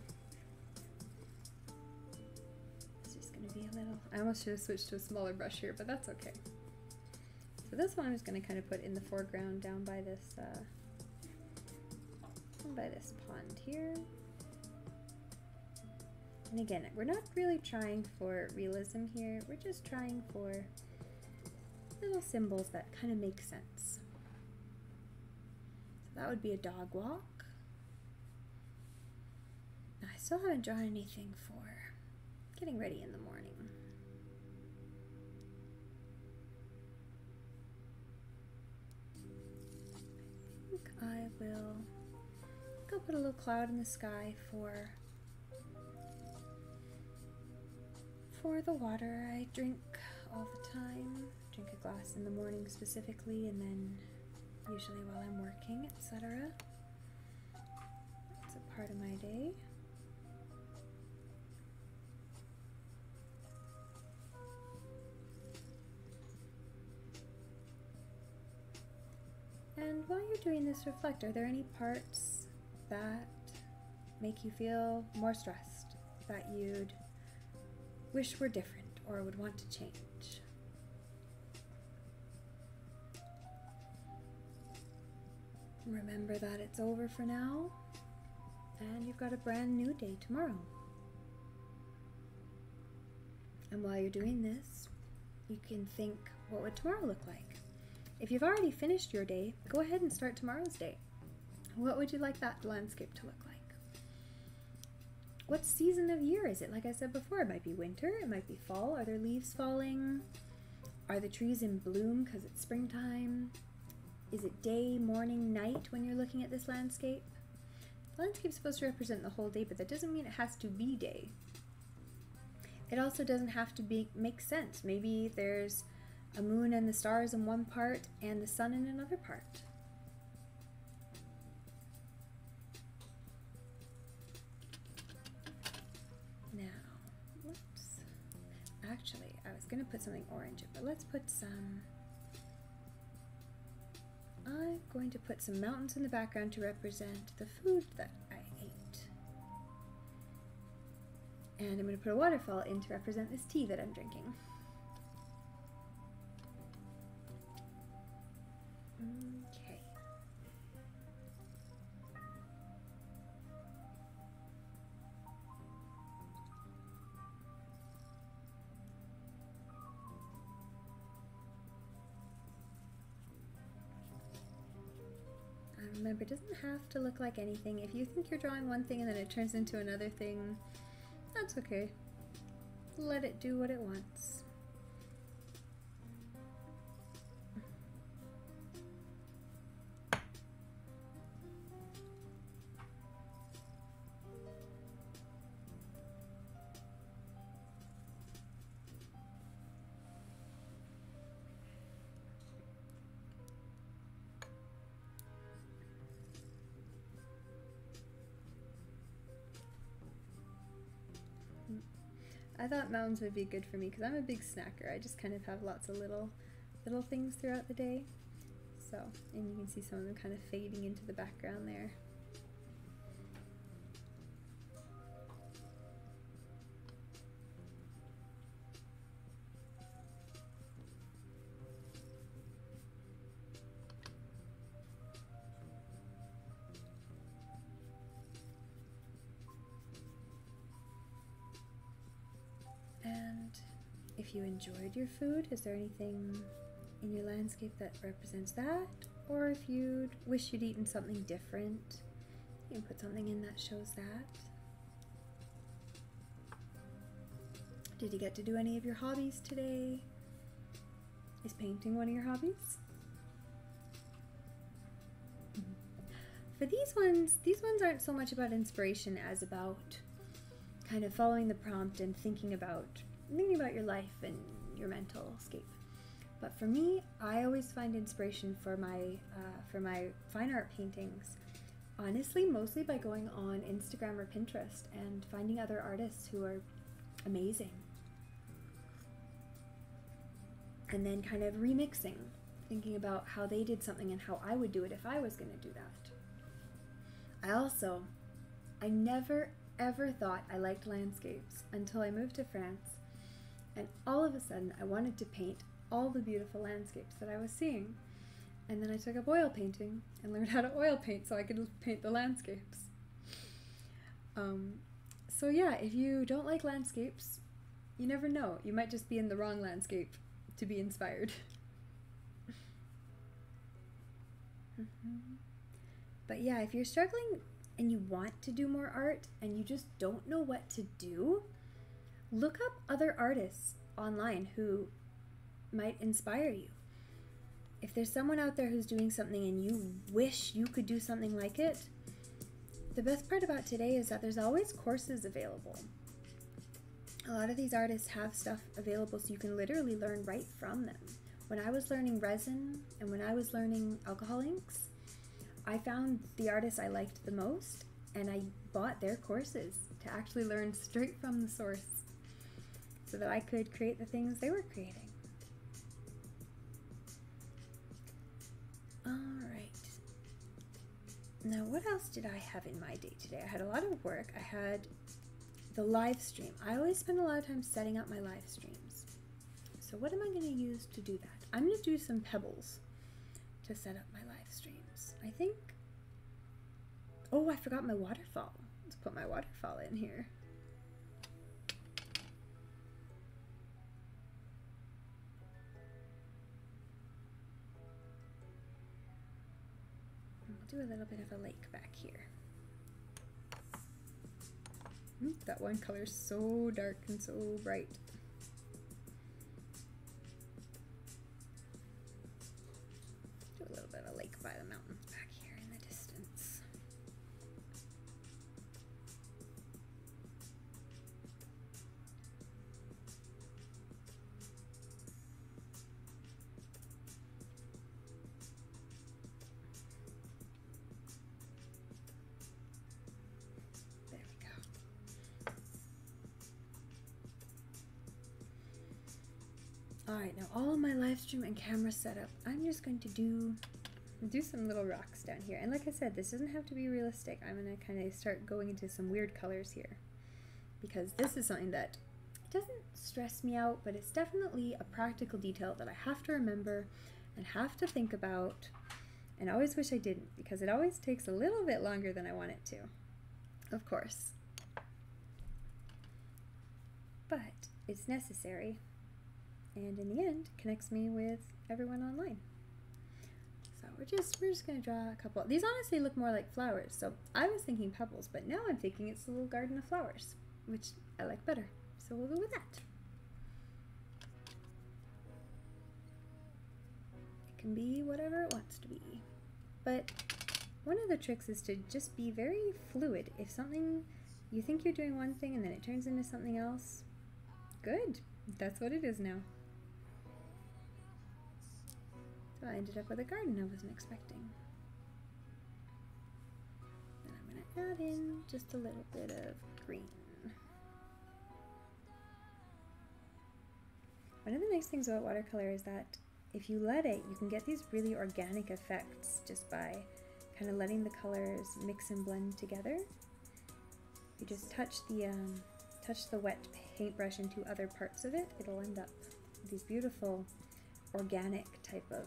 It's just going to be a little, I almost should have switched to a smaller brush here, but that's okay. So this one I'm just going to kind of put in the foreground down by this pond here. And again, we're not really trying for realism here, we're just trying for little symbols that kind of make sense. So that would be a dog walk. I still haven't drawn anything for getting ready in the morning. I think I will go put a little cloud in the sky for the water I drink all the time. Drink a glass in the morning specifically, and then usually while I'm working, etc. It's a part of my day. And while you're doing this, reflect. Are there any parts that make you feel more stressed, that you'd wish were different or would want to change? Remember that it's over for now, and you've got a brand new day tomorrow. And while you're doing this, you can think, what would tomorrow look like? If you've already finished your day, go ahead and start tomorrow's day. What would you like that landscape to look like? What season of year is it? Like I said before, it might be winter, it might be fall. Are there leaves falling? Are the trees in bloom because it's springtime? Is it day, morning, night when you're looking at this landscape? The landscape's supposed to represent the whole day, but that doesn't mean it has to be day. It also doesn't have to make sense. Maybe there's a moon and the stars in one part and the sun in another part. Now, actually, I was going to put something orange in, but let's put some... I'm going to put some mountains in the background to represent the food that I ate. And I'm going to put a waterfall in to represent this tea that I'm drinking. Okay. Remember, it doesn't have to look like anything. If you think you're drawing one thing and then it turns into another thing, that's okay. Let it do what it wants. I thought mountains would be good for me because I'm a big snacker. I just kind of have lots of little things throughout the day. So, and you can see some of them kind of fading into the background there. If you enjoyed your food, is there anything in your landscape that represents that? Or if you'd wish you'd eaten something different, you can put something in that shows that. Did you get to do any of your hobbies today? Is painting one of your hobbies? For these ones aren't so much about inspiration as about kind of following the prompt and thinking about your life and your mental escape. But for me, I always find inspiration for my fine art paintings, honestly, mostly by going on Instagram or Pinterest and finding other artists who are amazing. And then kind of remixing, thinking about how they did something and how I would do it if I was going to do that. I never ever thought I liked landscapes until I moved to France. And all of a sudden, I wanted to paint all the beautiful landscapes that I was seeing. And then I took up oil painting and learned how to oil paint so I could paint the landscapes. So yeah, if you don't like landscapes, you never know. You might just be in the wrong landscape to be inspired. But yeah, if you're struggling and you want to do more art and you just don't know what to do, look up other artists online who might inspire you. If there's someone out there who's doing something and you wish you could do something like it, the best part about today is that there's always courses available. A lot of these artists have stuff available so you can literally learn right from them. When I was learning resin and when I was learning alcohol inks, I found the artists I liked the most and I bought their courses to actually learn straight from the source so that I could create the things they were creating. Alright. Now what else did I have in my day today? I had a lot of work. I had the live stream. I always spend a lot of time setting up my live streams. So what am I going to use to do that? I'm going to do some pebbles to set up my live streams. I think... Oh, I forgot my waterfall. Let's put my waterfall in here. We'll do a little bit of a lake back here. That one color's so dark and so bright. Do a little bit of a lake by the mountains back here in the distance. Alright, now all of my live stream and camera setup, I'm just going to do some little rocks down here. And like I said, this doesn't have to be realistic. I'm going to kind of start going into some weird colors here. Because this is something that doesn't stress me out, but it's definitely a practical detail that I have to remember and have to think about. And I always wish I didn't, because it always takes a little bit longer than I want it to. Of course. But it's necessary. And in the end, connects me with everyone online. So we're just gonna draw a couple. These honestly look more like flowers. So I was thinking pebbles, but now I'm thinking it's a little garden of flowers, which I like better. So we'll go with that. It can be whatever it wants to be. But one of the tricks is to just be very fluid. If something, you think you're doing one thing and then it turns into something else, good. That's what it is now. So I ended up with a garden I wasn't expecting. And I'm going to add in just a little bit of green. One of the nice things about watercolor is that if you let it, you can get these really organic effects just by kind of letting the colors mix and blend together. You just touch the wet paintbrush into other parts of it, it'll end up with these beautiful organic type of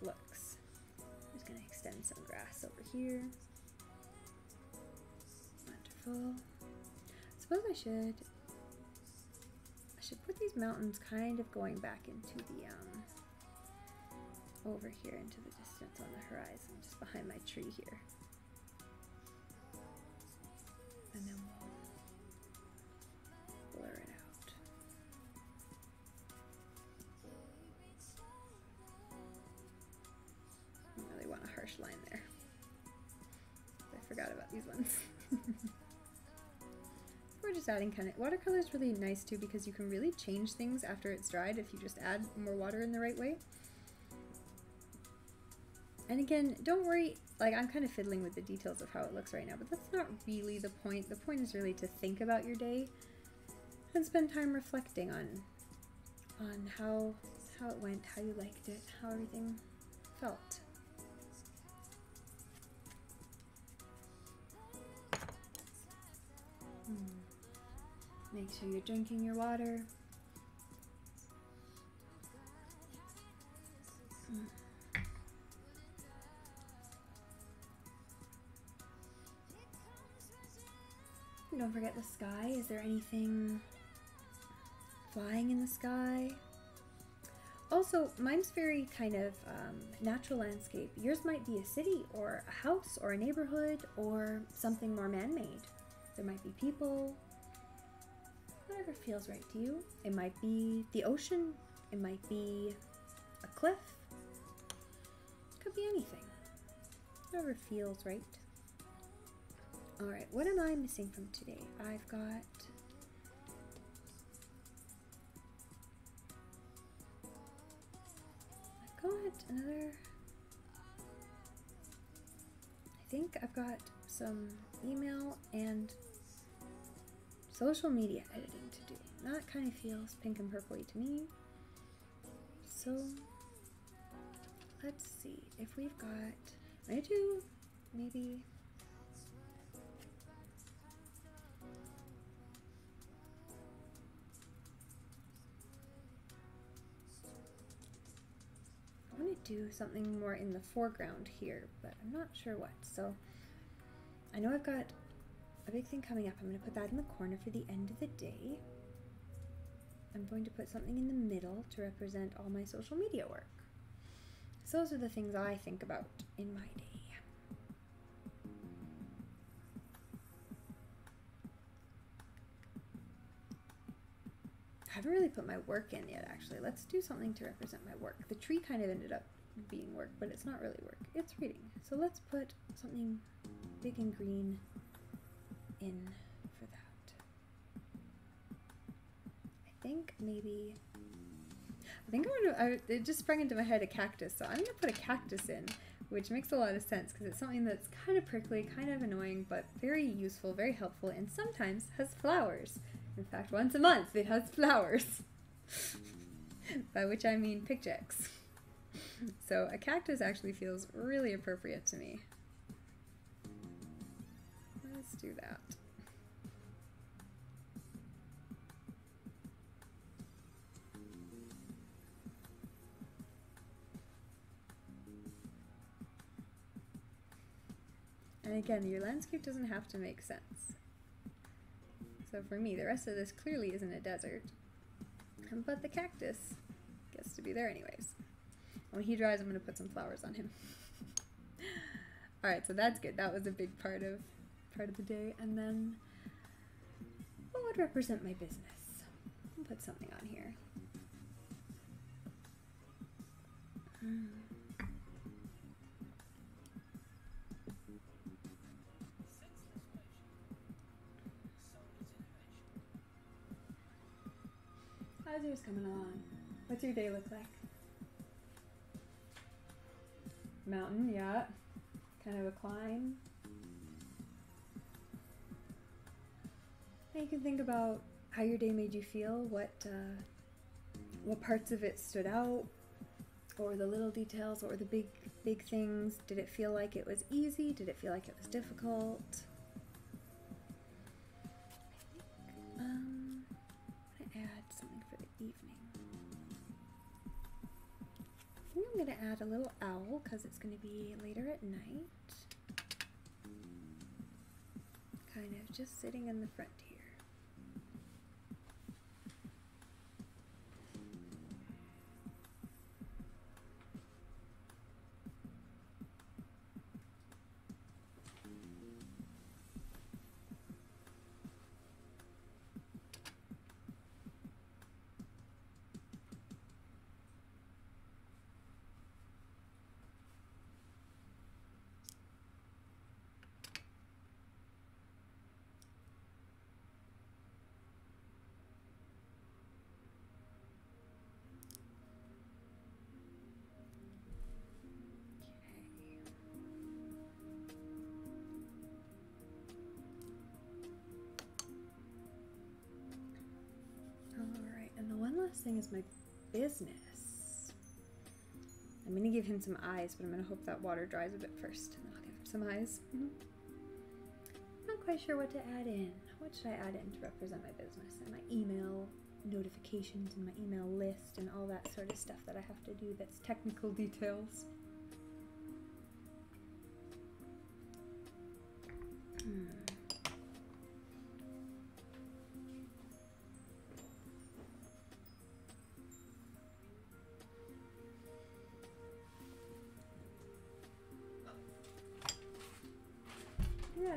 looks. I'm just going to extend some grass over here. Wonderful. I suppose I should put these mountains kind of going back into the over here into the distance on the horizon, just behind my tree here. And then we'll blur it out. I really want a harsh line there. I forgot about these ones. We're just adding kind of, watercolor is really nice too because you can really change things after it's dried if you just add more water in the right way. And again, don't worry, like I'm kind of fiddling with the details of how it looks right now, but that's not really the point. The point is really to think about your day and spend time reflecting on how it went, how you liked it, how everything felt. Make sure you're drinking your water. Don't forget the sky. Is there anything flying in the sky? also, mine's very kind of natural landscape. Yours might be a city or a house or a neighborhood or something more man-made. There might be people, whatever feels right to you. It might be the ocean. It might be a cliff. It could be anything. Whatever feels right. Alright, what am I missing from today? I've got another, I think I've got some email and social media editing to do. That kind of feels pink and purpley to me. So let's see if we've got, I do maybe, I want to do something more in the foreground here, but I'm not sure what. So I know I've got a big thing coming up. I'm going to put that in the corner for the end of the day. I'm going to put something in the middle to represent all my social media work. So those are the things I think about in my day. I haven't really put my work in yet, actually. Let's do something to represent my work. The tree kind of ended up being work, but it's not really work. It's reading. So let's put something big and green in for that. I think maybe, it just sprang into my head a cactus, so I'm going to put a cactus in, which makes a lot of sense because it's something that's kind of prickly, kind of annoying, but very useful, very helpful, and sometimes has flowers. In fact, once a month it has flowers, by which I mean pickaxe. So a cactus actually feels really appropriate to me. Let's do that. And again, your landscape doesn't have to make sense. So for me, the rest of this clearly isn't a desert, but the cactus gets to be there anyways. When he dries, I'm going to put some flowers on him. Alright, so that's good. That was a big part of the day. And then, what would represent my business? I'll put something on here. How's yours coming along? What's your day look like? Mountain, yeah. Kind of a climb. And you can think about how your day made you feel, what parts of it stood out, or the little details, or the big things. Did it feel like it was easy? Did it feel like it was difficult? I'm gonna add something for the evening. I think I'm gonna add a little owl because it's gonna be later at night. Kind of just sitting in the front here. Last thing is my business. I'm gonna give him some eyes, but I'm gonna hope that water dries a bit first, and I'll give him some eyes. Not quite sure what to add in. What should I add in to represent my business and my email notifications and my email list and all that sort of stuff that I have to do that's technical details?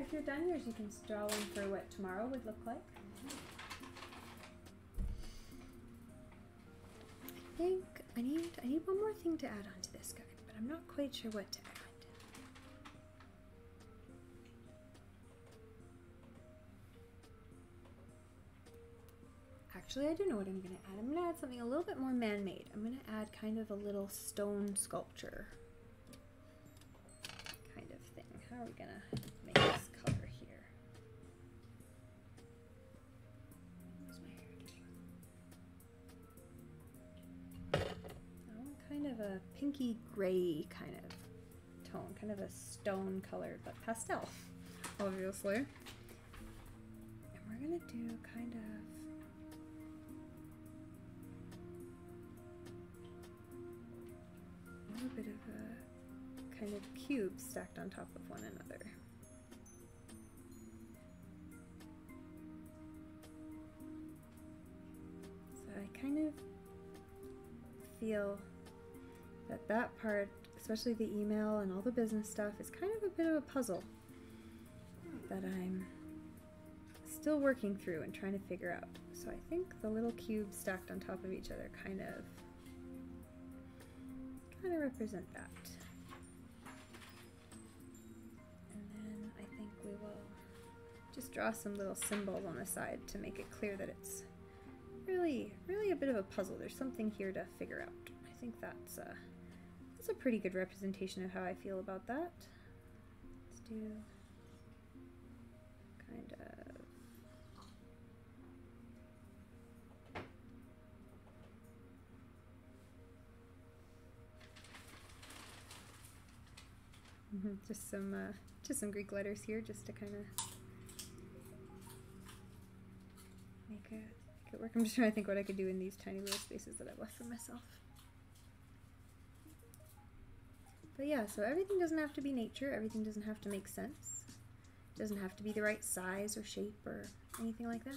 if you're done yours, you can draw one for what tomorrow would look like. I think I need one more thing to add onto this guide, but I'm not quite sure what to add. Actually, I do know what I'm going to add. I'm going to add something a little bit more man-made. I'm going to add kind of a little stone sculpture kind of thing. How are we going to make this color here? Where's my hair doing? I want kind of a pinky gray kind of tone, kind of a stone color, but pastel, obviously. And we're going to do kind of a little bit of a kind of cube stacked on top of one another. So I kind of feel that that part, especially the email and all the business stuff, is kind of a bit of a puzzle that I'm still working through and trying to figure out. So I think the little cubes stacked on top of each other kind of represent that. And then I think we will just draw some little symbols on the side to make it clear that it's really a bit of a puzzle. There's something here to figure out. I think that's a pretty good representation of how I feel about that. Let's do kind of just some Greek letters here, just to kind of make it work. I'm just trying to think what I could do in these tiny little spaces that I've left for myself. But yeah, so everything doesn't have to be nature. Everything doesn't have to make sense. It doesn't have to be the right size or shape or anything like that.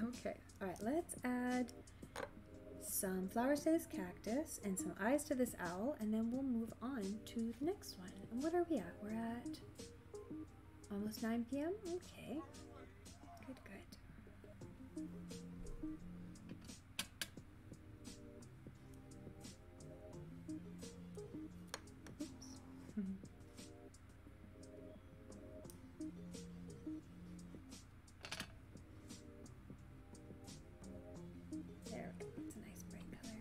Okay, alright, let's add some flowers to this cactus and some eyes to this owl, and then we'll move on to the next one. And what are we at? We're at almost 9 p.m.? Okay. Good, good. Oops. There we go. It's a nice bright color.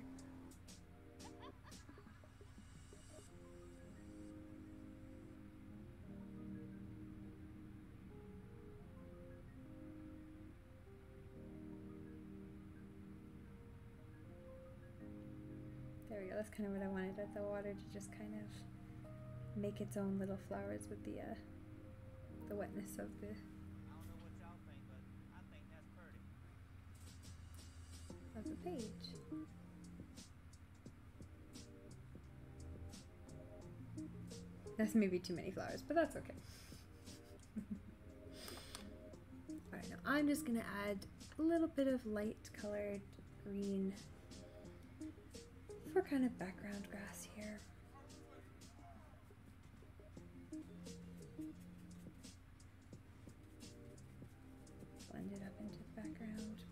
There we go. That's kind of what I wanted. The water to just kind of make its own little flowers with the wetness of the. I don't know what y'all think, but I think that's pretty. Of the page. That's maybe too many flowers, but that's okay. Alright, now I'm just gonna add a little bit of light colored green for kind of background grass here. Blend it up into the background.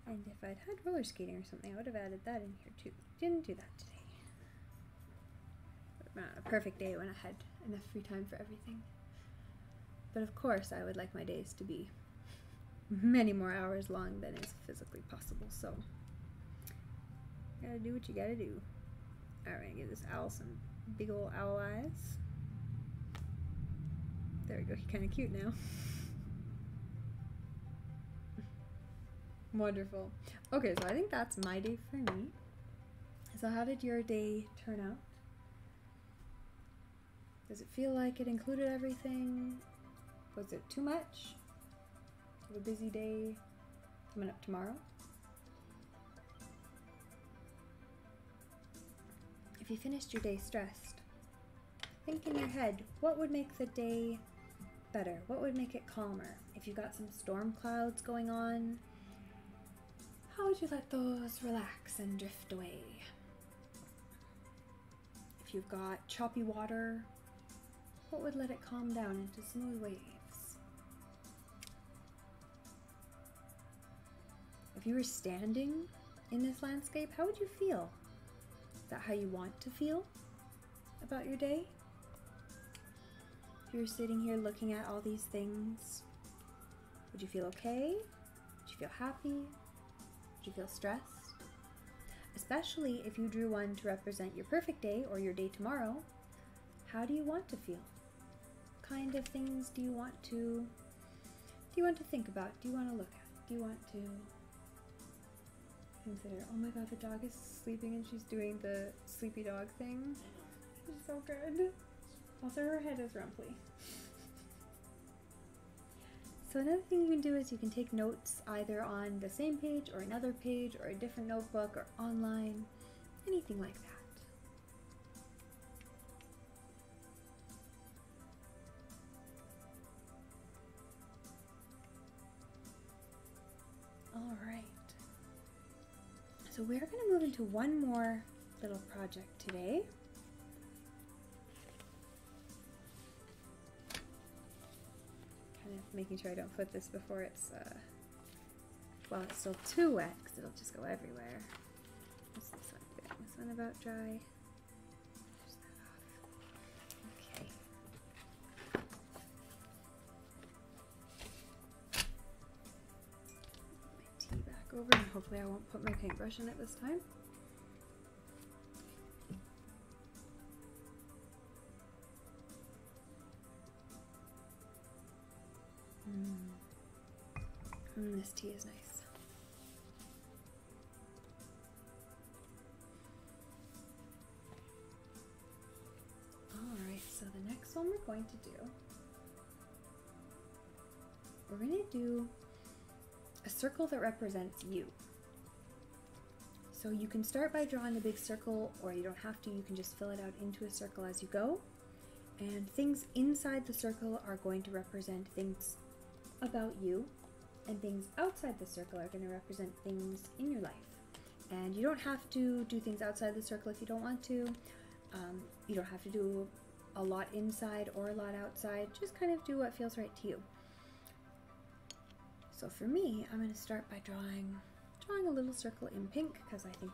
And if I'd had roller skating or something, I would have added that in here too. Didn't do that today. A perfect day when I had enough free time for everything. But of course, I would like my days to be many more hours long than is physically possible, so gotta do what you gotta do. Alright, give this owl some big old owl eyes. There we go, he's kinda cute now. Wonderful. Okay, so I think that's my day for me. So how did your day turn out? Does it feel like it included everything? Was it too much? Have a busy day coming up tomorrow? If you finished your day stressed, think in your head, what would make the day better? What would make it calmer? If you got some storm clouds going on, how would you let those relax and drift away? If you've got choppy water, what would let it calm down into smooth waves? If you were standing in this landscape, how would you feel? Is that how you want to feel about your day? If you were sitting here looking at all these things, would you feel okay? Would you feel happy? Would you feel stressed? Especially if you drew one to represent your perfect day or your day tomorrow, how do you want to feel? What kind of things do you want to think about? Do you want to look at? Do you want to consider? Oh my god, the dog is sleeping and she's doing the sleepy dog thing. It's so good. Also, her head is rumply. So another thing you can do is you can take notes either on the same page or another page or a different notebook or online, anything like that. All right. So we're going to move into one more little project today. Kind of making sure I don't put this before it's, well, it's still too wet because it'll just go everywhere. What's this one doing? This one about dry. Push that off. Okay. My tea back over, and hopefully I won't put my paintbrush in it this time. This tea is nice. Alright, so the next one we're going to do a circle that represents you. So you can start by drawing a big circle, or you don't have to, you can just fill it out into a circle as you go. And things inside the circle are going to represent things about you, and things outside the circle are going to represent things in your life. And you don't have to do things outside the circle if you don't want to. You don't have to do a lot inside or a lot outside. Just kind of do what feels right to you. So for me, I'm going to start by drawing a little circle in pink because I think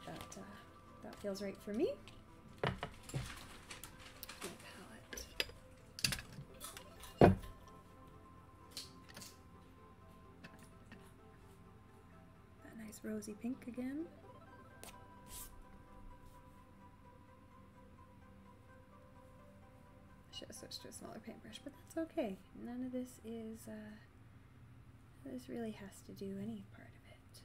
that feels right for me. Rosy pink again. I should have switched to a smaller paintbrush, but that's okay. None of this is, this really has to do any part of it.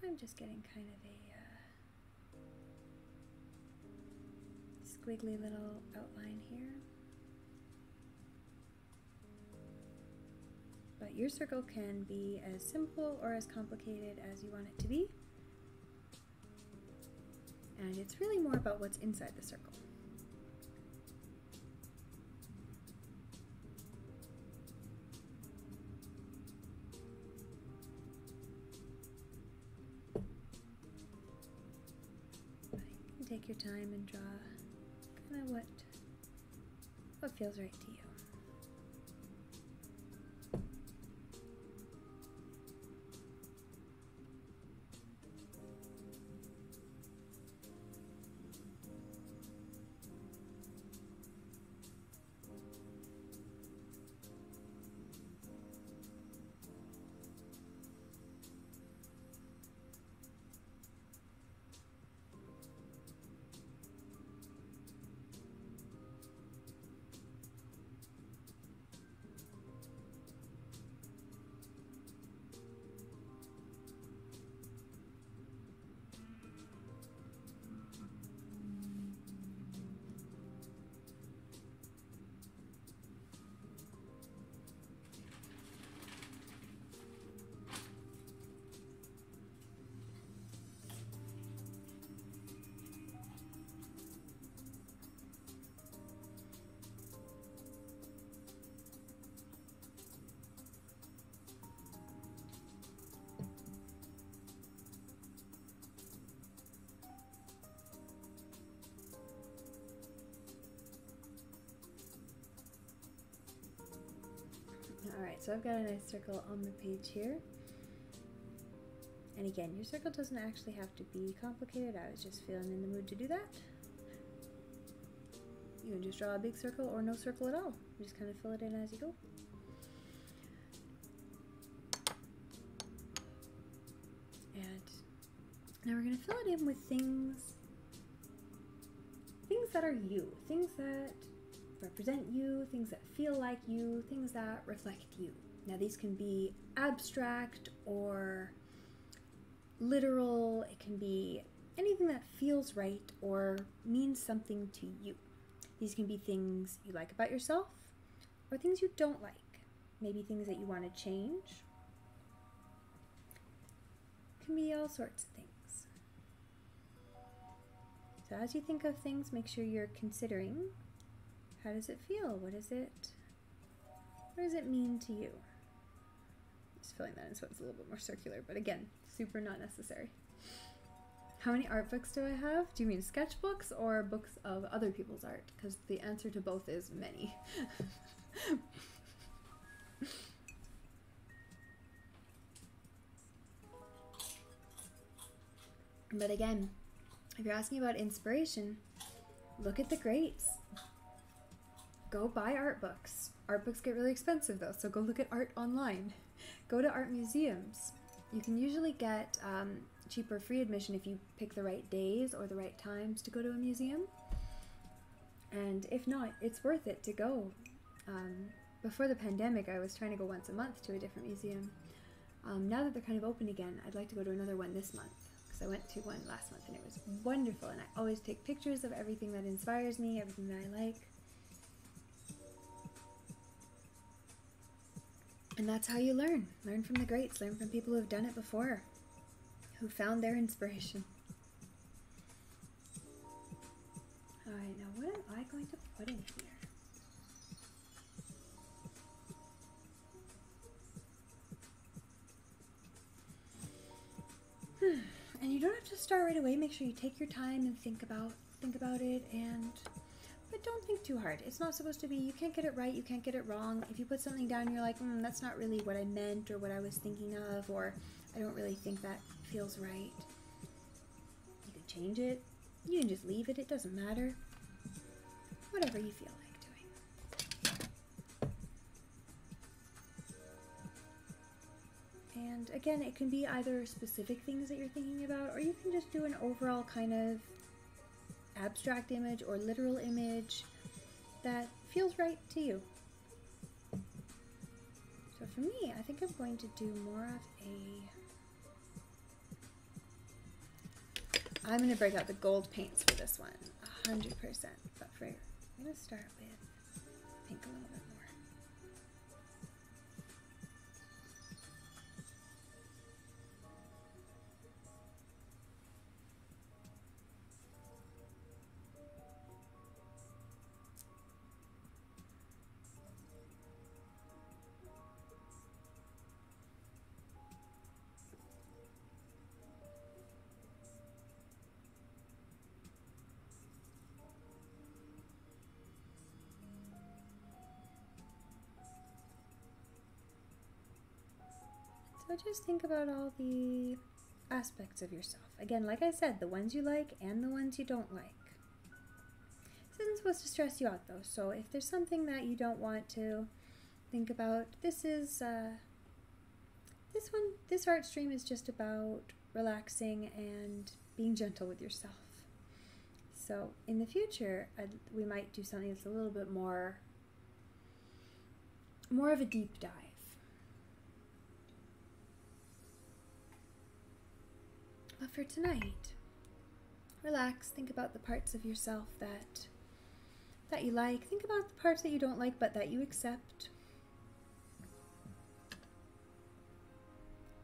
So I'm just getting kind of a squiggly little outline here. But your circle can be as simple or as complicated as you want it to be. And it's really more about what's inside the circle. But you can take your time and draw kind of what feels right to you. So I've got a nice circle on the page here. And again, your circle doesn't actually have to be complicated. I was just feeling in the mood to do that. You can just draw a big circle or no circle at all. You just kind of fill it in as you go. And now we're going to fill it in with things that are you, things that represent you, things that feel like you, things that reflect you. Now these can be abstract or literal. It can be anything that feels right or means something to you. These can be things you like about yourself or things you don't like. Maybe things that you want to change. It can be all sorts of things. So as you think of things, make sure you're considering, how does it feel? What does it mean to you? Just filling that in so it's a little bit more circular, but again, super not necessary. How many art books do I have? Do you mean sketchbooks or books of other people's art? Because the answer to both is many. But again, if you're asking about inspiration, look at the greats. Go buy art books. Art books get really expensive though, so go look at art online. Go to art museums. You can usually get cheaper free admission if you pick the right days or the right times to go to a museum. And if not, it's worth it to go. Before the pandemic, I was trying to go once a month to a different museum. Now that they're kind of open again, I'd like to go to another one this month, because I went to one last month and it was wonderful, and I always take pictures of everything that inspires me, everything that I like. And that's how you learn. Learn from the greats, learn from people who have done it before, who found their inspiration. Alright, now what am I going to put in here? And you don't have to start right away. Make sure you take your time and think about it, but don't think too hard. It's not supposed to be, you can't get it right, you can't get it wrong. If you put something down and you're like, that's not really what I meant or what I was thinking of, or I don't really think that feels right, you can change it. You can just leave it. It doesn't matter. Whatever you feel like doing. And again, it can be either specific things that you're thinking about, or you can just do an overall kind of abstract image or literal image that feels right to you. So for me, I think I'm going to do more of I'm going to break out the gold paints for this one, 100%. But I'm going to start with pink a little bit more. So just think about all the aspects of yourself. Again, like I said, the ones you like and the ones you don't like. This isn't supposed to stress you out though, so if there's something that you don't want to think about, this art stream is just about relaxing and being gentle with yourself. So in the future, we might do something that's a little bit more of a deep dive. But for tonight, relax, think about the parts of yourself that you like, think about the parts that you don't like but that you accept.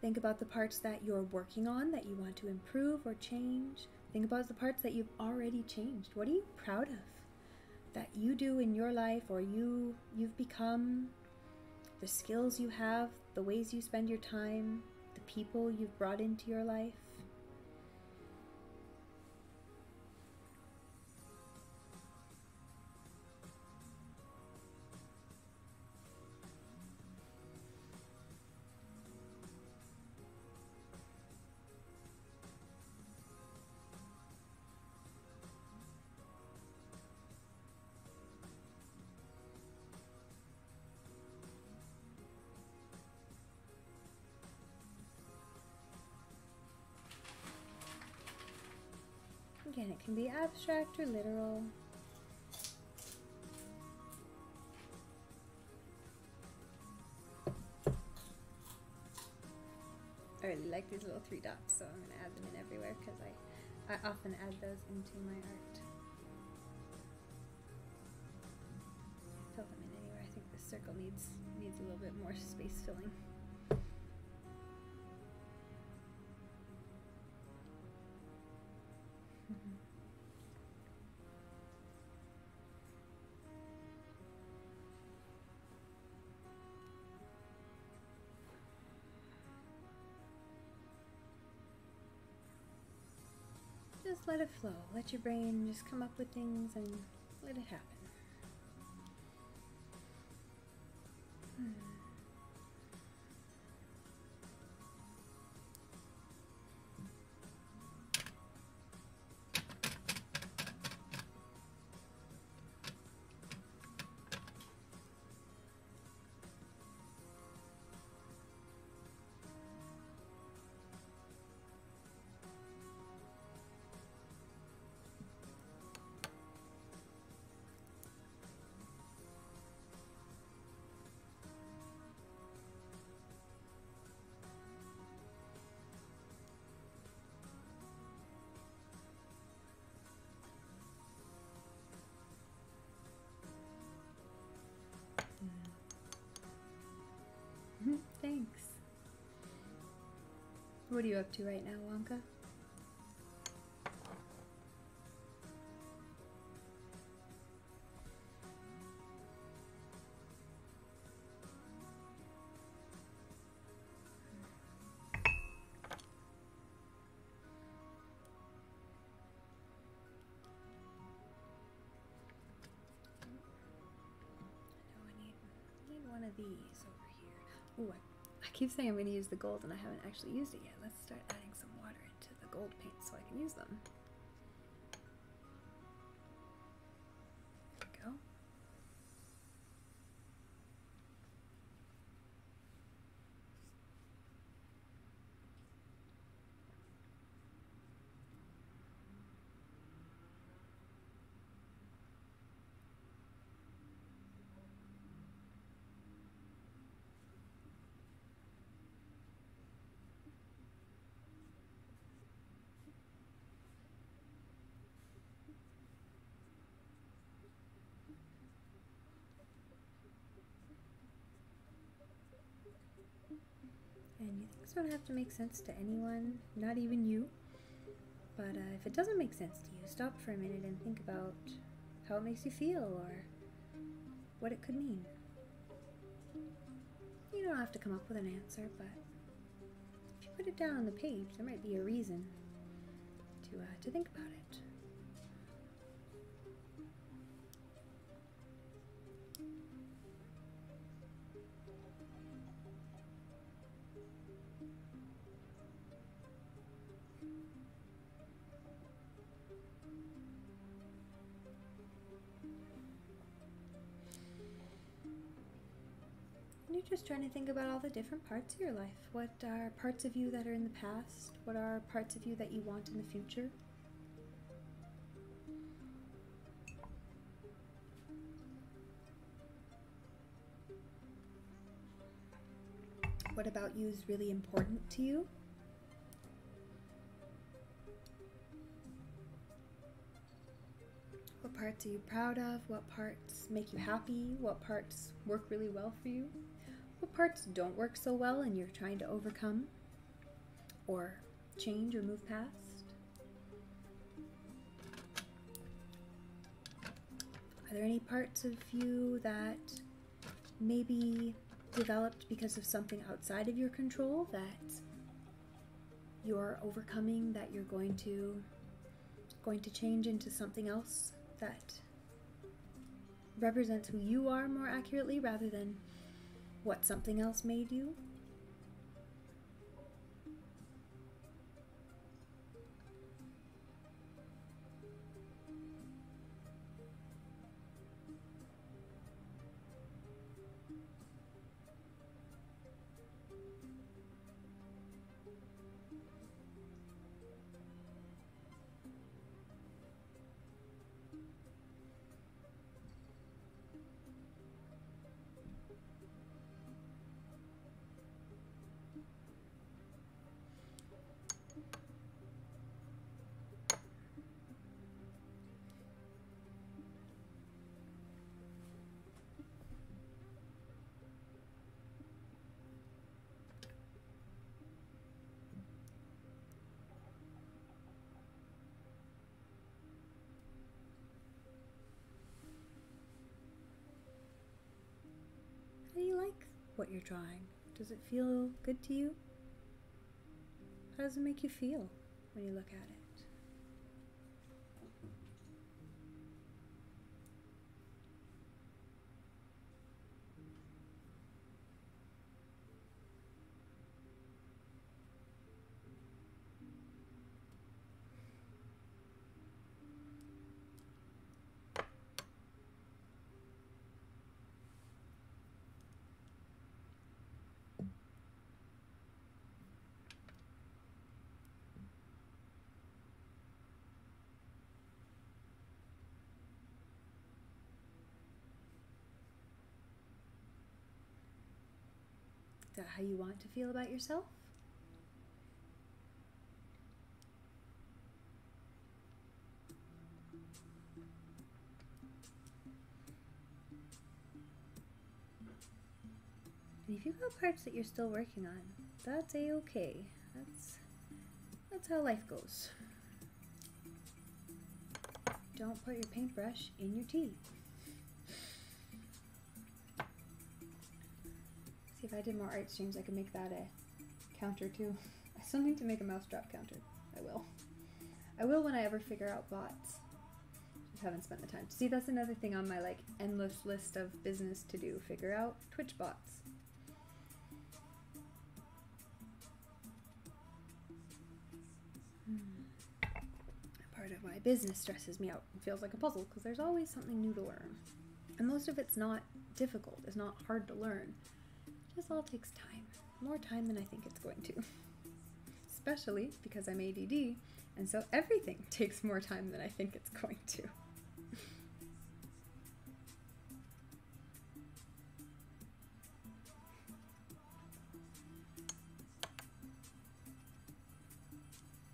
Think about the parts that you're working on, that you want to improve or change. Think about the parts that you've already changed. What are you proud of that you do in your life, or you've become, the skills you have, the ways you spend your time, the people you've brought into your life? Again, it can be abstract or literal. I really like these little 3 dots, so I'm going to add them in everywhere because I often add those into my art. Fill them in anywhere. I think this circle needs a little bit more space filling. Just let it flow. Let your brain just come up with things and let it happen. Thanks. What are you up to right now, Wonka? One of these over here. Ooh, I keep saying I'm going to use the gold and I haven't actually used it yet. Let's start adding some water into the gold paint so I can use them. There we go. And things don't have to make sense to anyone, not even you. But if it doesn't make sense to you, stop for a minute and think about how it makes you feel or what it could mean. You don't have to come up with an answer, but if you put it down on the page, there might be a reason to think about it. You're just trying to think about all the different parts of your life. What are parts of you that are in the past? What are parts of you that you want in the future? What about you is really important to you? What parts are you proud of? What parts make you happy? What parts work really well for you? What parts don't work so well and you're trying to overcome or change or move past? Are there any parts of you that maybe developed because of something outside of your control that you're overcoming, that you're going to change into something else that represents who you are more accurately rather than what something else made you? what you're drawing? Does it feel good to you? How does it make you feel when you look at it? Is that how you want to feel about yourself? And if you've got parts that you're still working on, that's a-okay. That's how life goes. Don't put your paintbrush in your tea. See, if I did more art streams, I could make that a counter too. I still need to make a mouse drop counter. I will. I will when I ever figure out bots. Just haven't spent the time. See, that's another thing on my like endless list of business to do. Figure out Twitch bots. Part of my business stresses me out. It feels like a puzzle because there's always something new to learn. And most of it's not difficult. It's not hard to learn. It just all takes time. More time than I think it's going to. Especially because I'm ADD, and so everything takes more time than I think it's going to.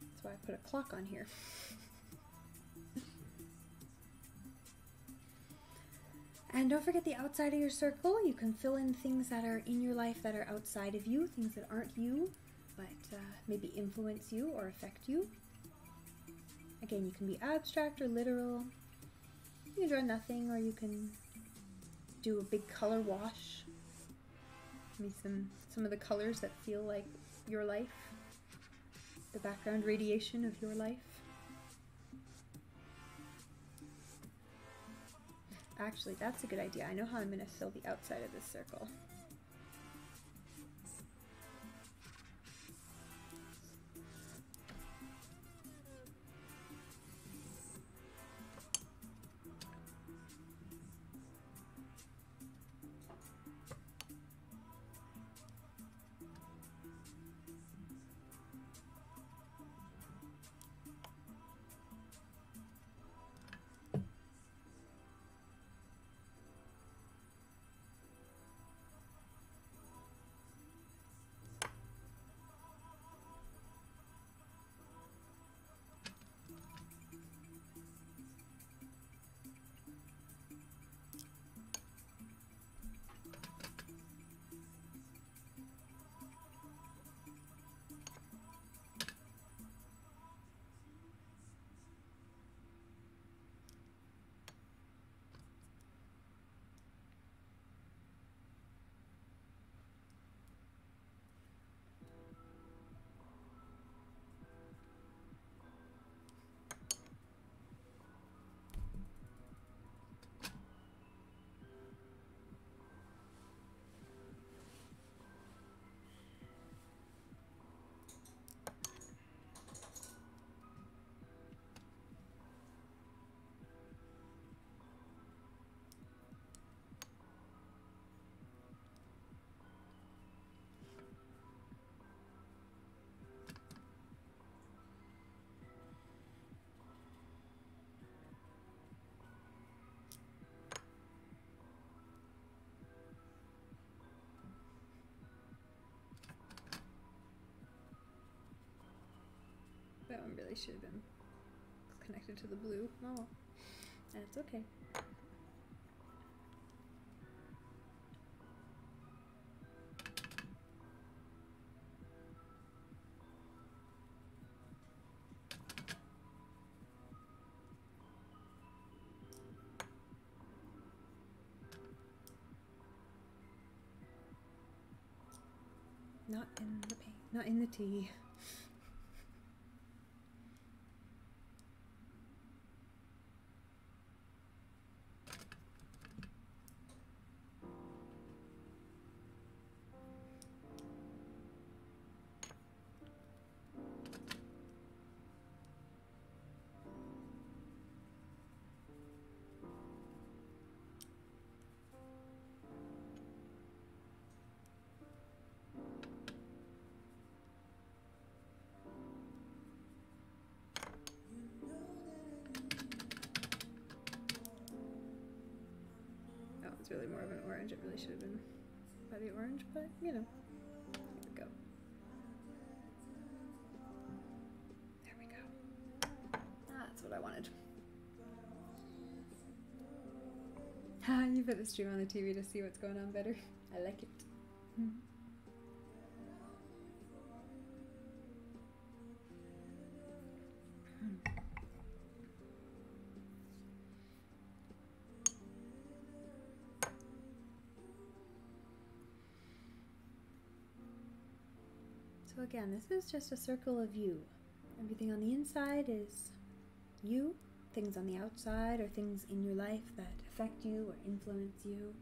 That's why I put a clock on here. And don't forget the outside of your circle. You can fill in things that are in your life that are outside of you, things that aren't you, but maybe influence you or affect you. Again, you can be abstract or literal. You can draw nothing, or you can do a big color wash. Maybe some of the colors that feel like your life, the background radiation of your life. Actually, that's a good idea. I know how I'm going to fill the outside of this circle. That one really should have been connected to the blue. Oh well. That's okay. Not in the pain, not in the tea. Oh, it's really more of an orange. It really should have been by the orange, but you know, here we go. There we go. That's what I wanted. You put the stream on the TV to see what's going on better. I like it. So again, this is just a circle of you. Everything on the inside is you. Things on the outside are things in your life that affect you or influence you.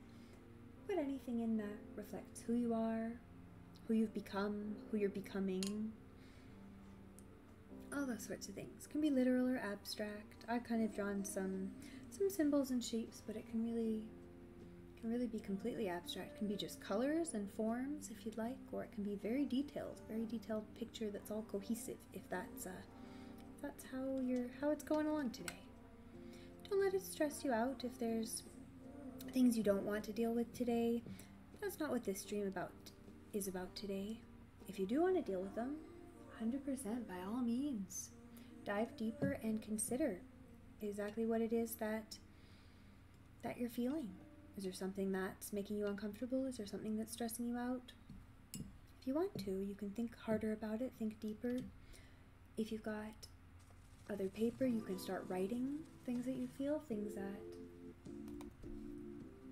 But anything in that reflects who you are, who you've become, who you're becoming. All those sorts of things. Can be literal or abstract. I've kind of drawn some symbols and shapes, but it can really be completely abstract. It can be just colors and forms if you'd like, or it can be very detailed picture that's all cohesive if that's how it's going along today. Don't let it stress you out if there's things you don't want to deal with today. That's not what this stream is about today. If you do want to deal with them, 100% by all means. Dive deeper and consider exactly what it is that you're feeling. Is there something that's making you uncomfortable? Is there something that's stressing you out? If you want to, you can think harder about it, think deeper. If you've got other paper, you can start writing things that you feel,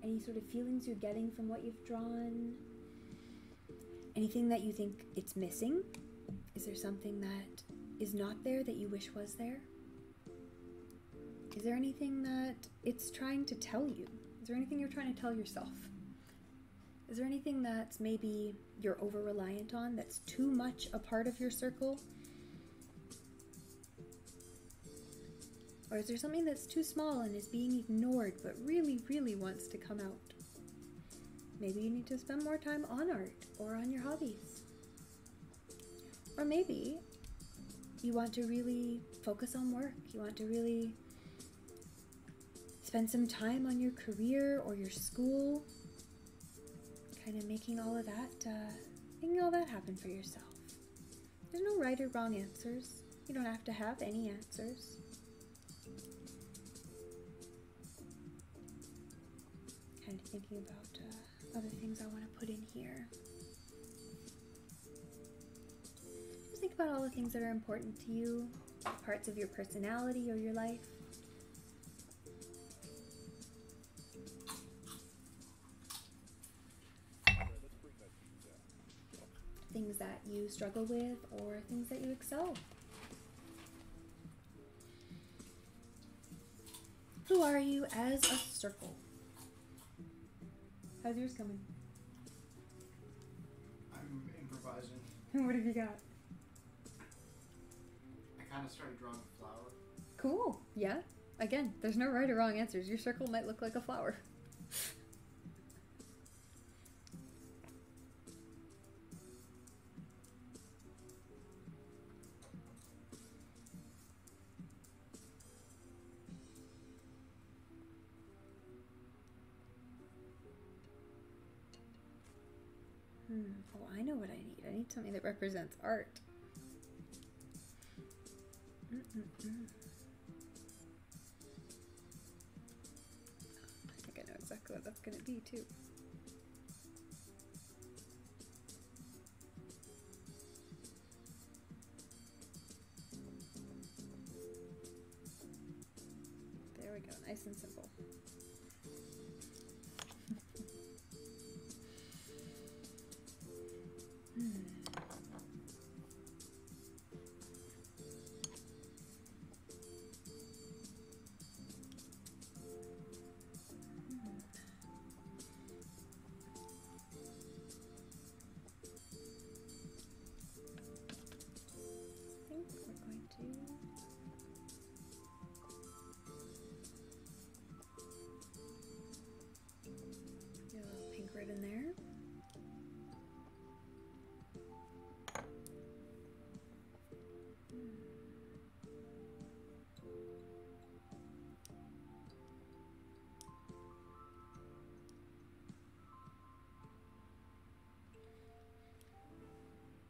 any sort of feelings you're getting from what you've drawn, anything that you think it's missing. Is there something that is not there that you wish was there? Is there anything that it's trying to tell you? Is there anything you're trying to tell yourself? Is there anything that's maybe you're over-reliant on, that's too much a part of your circle? Or is there something that's too small and is being ignored but really, really wants to come out? Maybe you need to spend more time on art or on your hobbies. Or maybe you want to really focus on work. You want to really spend some time on your career or your school, kind of making all that happen for yourself. There's no right or wrong answers. You don't have to have any answers. Kind of thinking about other things I want to put in here. Just think about all the things that are important to you, parts of your personality or your life. Things that you struggle with or things that you excel. Who are you as a circle? How's yours coming? I'm improvising. What have you got? I kind of started drawing a flower. Cool. Yeah. Again, there's no right or wrong answers. Your circle might look like a flower. Oh, I know what I need. I need something that represents art. I think I know exactly what that's going to be, too. There we go. Nice and simple. think we're going to get a little pink ribbon there.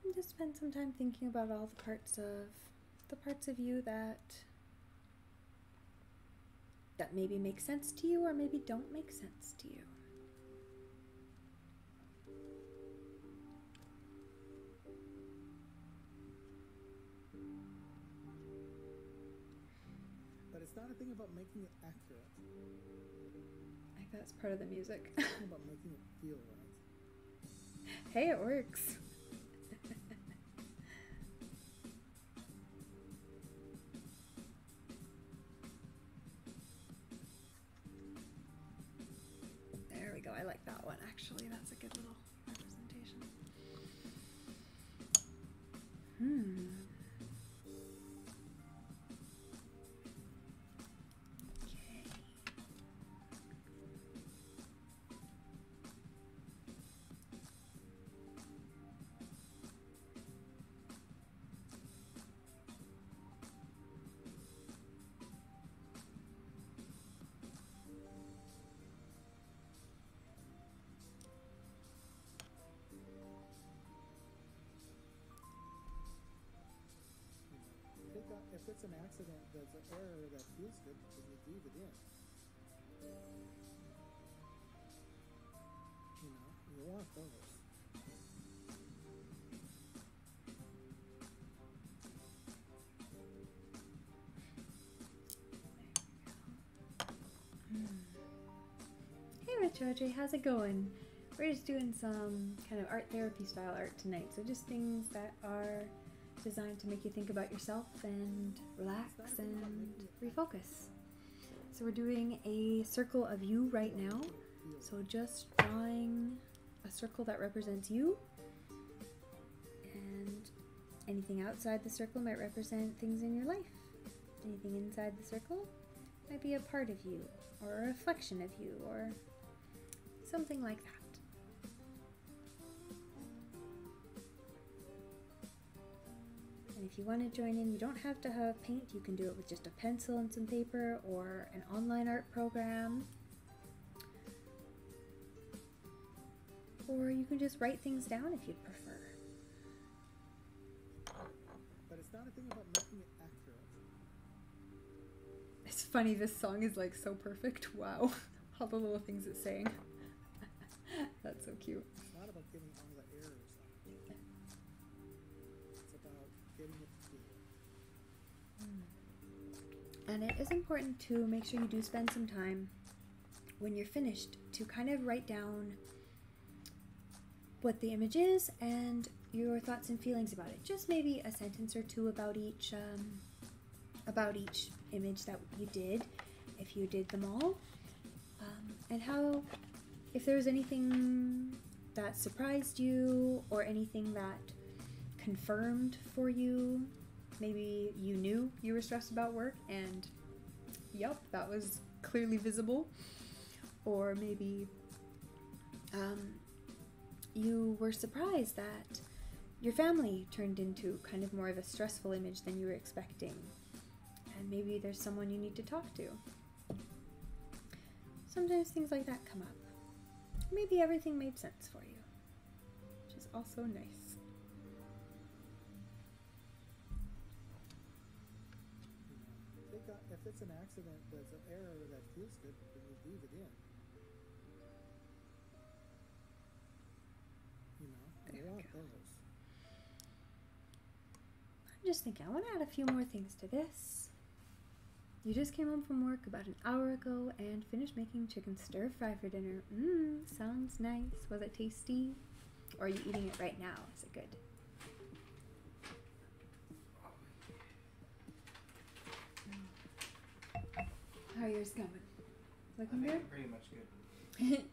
And just spend some time thinking about all the parts of you that maybe make sense to you or maybe don't make sense to you. But it's not a thing about making it accurate. Like that's part of the music. It's a thing about making it feel right. Hey, it works. There we go. I like that one actually. That's a good little representation. Okay. If it's an accident, there's an error that feels good because you leave it in. You want those. Hey Rich Audrey, how's it going? We're just doing some kind of art therapy style art tonight, so just things that are designed to make you think about yourself and relax and refocus. So we're doing a circle of you right now. So just drawing a circle that represents you, and anything outside the circle might represent things in your life. Anything inside the circle might be a part of you or a reflection of you or something like that. And if you want to join in, you don't have to have paint. You can do it with just a pencil and some paper or an online art program. Or you can just write things down if you'd prefer. But it's not a thing about making it accurate. It's funny, this song is like so perfect. Wow. All the little things it's saying. That's so cute. It's not about getting all the errors out. It's about getting it to feel. And it is important to make sure you do spend some time when you're finished to kind of write down what the image is and your thoughts and feelings about it. Just maybe a sentence or two about each image that you did, if you did them all, and how, if there was anything that surprised you or anything that confirmed for you. Maybe you knew you were stressed about work and yep, that was clearly visible. Or maybe you were surprised that your family turned into kind of more of a stressful image than you were expecting. And maybe there's someone you need to talk to. Sometimes things like that come up. Maybe everything made sense for you, which is also nice. If it's an accident, there's an error that feels good, then you leave it in. You want those. I'm just thinking, I want to add a few more things to this. You just came home from work about an hour ago and finished making chicken stir fry for dinner. Sounds nice. Was it tasty? Or are you eating it right now? Is it good? How are yours coming? Looking I good? think pretty much good.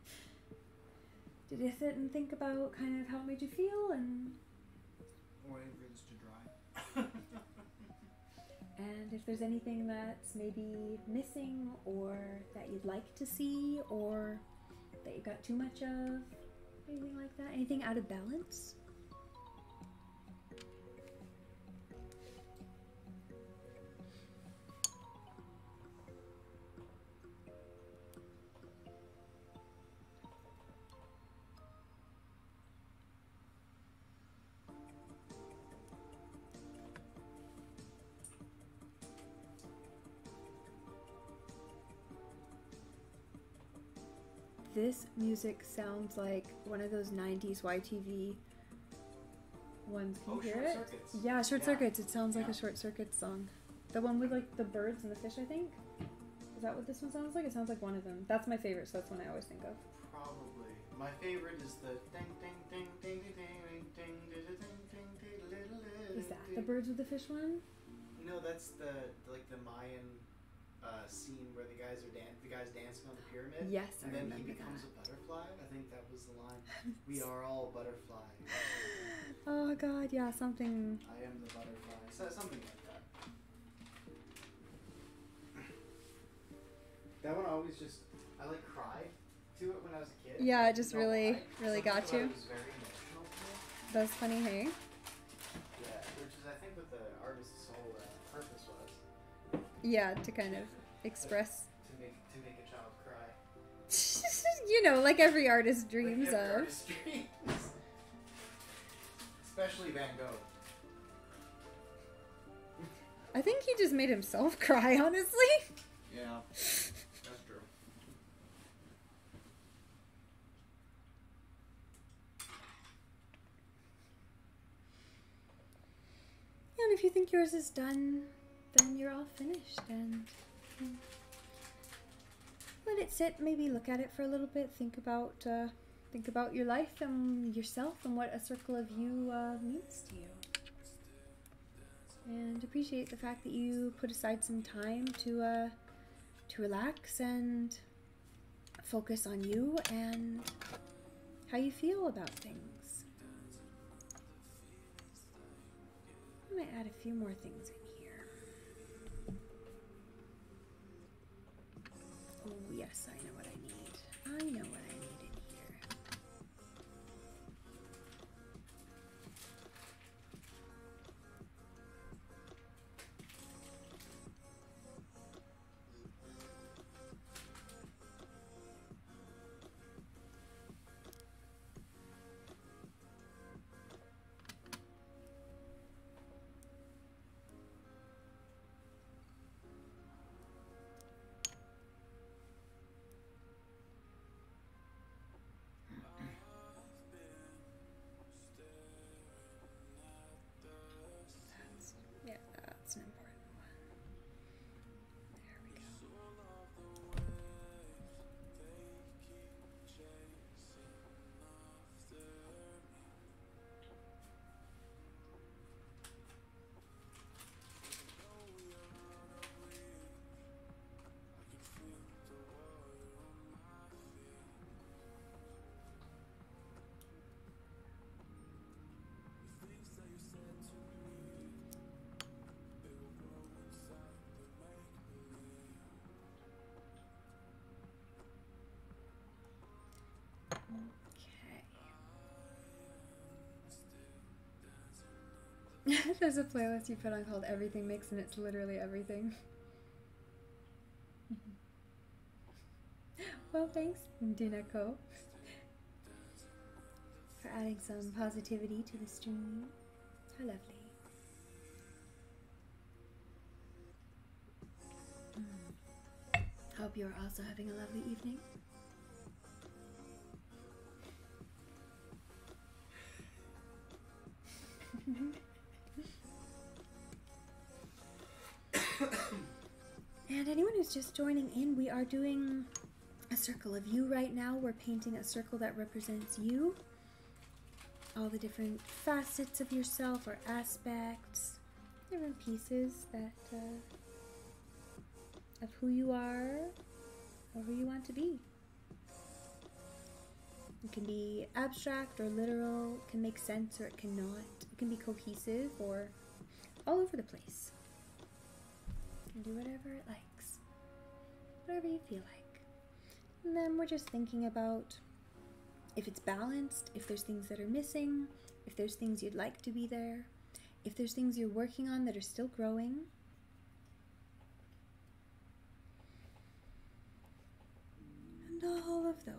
Did you sit and think about kind of how it made you feel and Waiting for this to dry. if there's anything that's maybe missing or that you'd like to see or that you got too much of? Anything like that? Anything out of balance? This music sounds like one of those 90s YTV ones. Can you hear Short it? Circuits. Yeah, Short Yeah. Circuits. It sounds like Yeah. a Short Circuits song. The one with like the birds and the fish, I think. Is that what this one sounds like? It sounds like one of them. That's my favorite, so that's one I always think of. Probably. My favorite is the ding ding ding ding ding ding ding ding ding ding. Is that the birds with the fish one? No, that's the Mayan scene where the guy's dancing on the pyramid. Yes, And I then remember he becomes that. a butterfly. I think that was the line. We are all butterflies. Oh god, yeah, something. I am the butterfly. So, something like that. That one always just, I like cried to it when I was a kid. Yeah, it just Don't know really, why. really Something got about you. it was very emotional to me. That's funny, hey? Yeah, which is I think what the artist's whole purpose was. Yeah, to kind of express. To make a child cry. You know, like every artist Like dreams every of. artist's dreams. Especially Van Gogh. I think he just made himself cry, honestly. Yeah, that's true. And if you think yours is done, then you're all finished. And let it sit. Maybe look at it for a little bit. Think about your life and yourself and what a circle of you means to you. And appreciate the fact that you put aside some time to relax and focus on you and how you feel about things. I'm gonna add a few more things in here. Oh yes, I know what I need. I know what I need in here. Yeah, that's an important one. There we go. Okay. There's a playlist you put on called Everything Mix, and it's literally everything. Well, thanks, Dinako, for adding some positivity to the stream. How lovely. Hope you're also having a lovely evening. And anyone who's just joining in, we are doing a circle of you right now. We're painting a circle that represents you. all the different facets of yourself or aspects, different pieces that of who you are or who you want to be. It can be abstract or literal, it can make sense or it cannot. It can be cohesive or all over the place. It can do whatever it likes, whatever you feel like. And then we're just thinking about if it's balanced, if there's things that are missing, if there's things you'd like to be there, if there's things you're working on that are still growing. And all of those.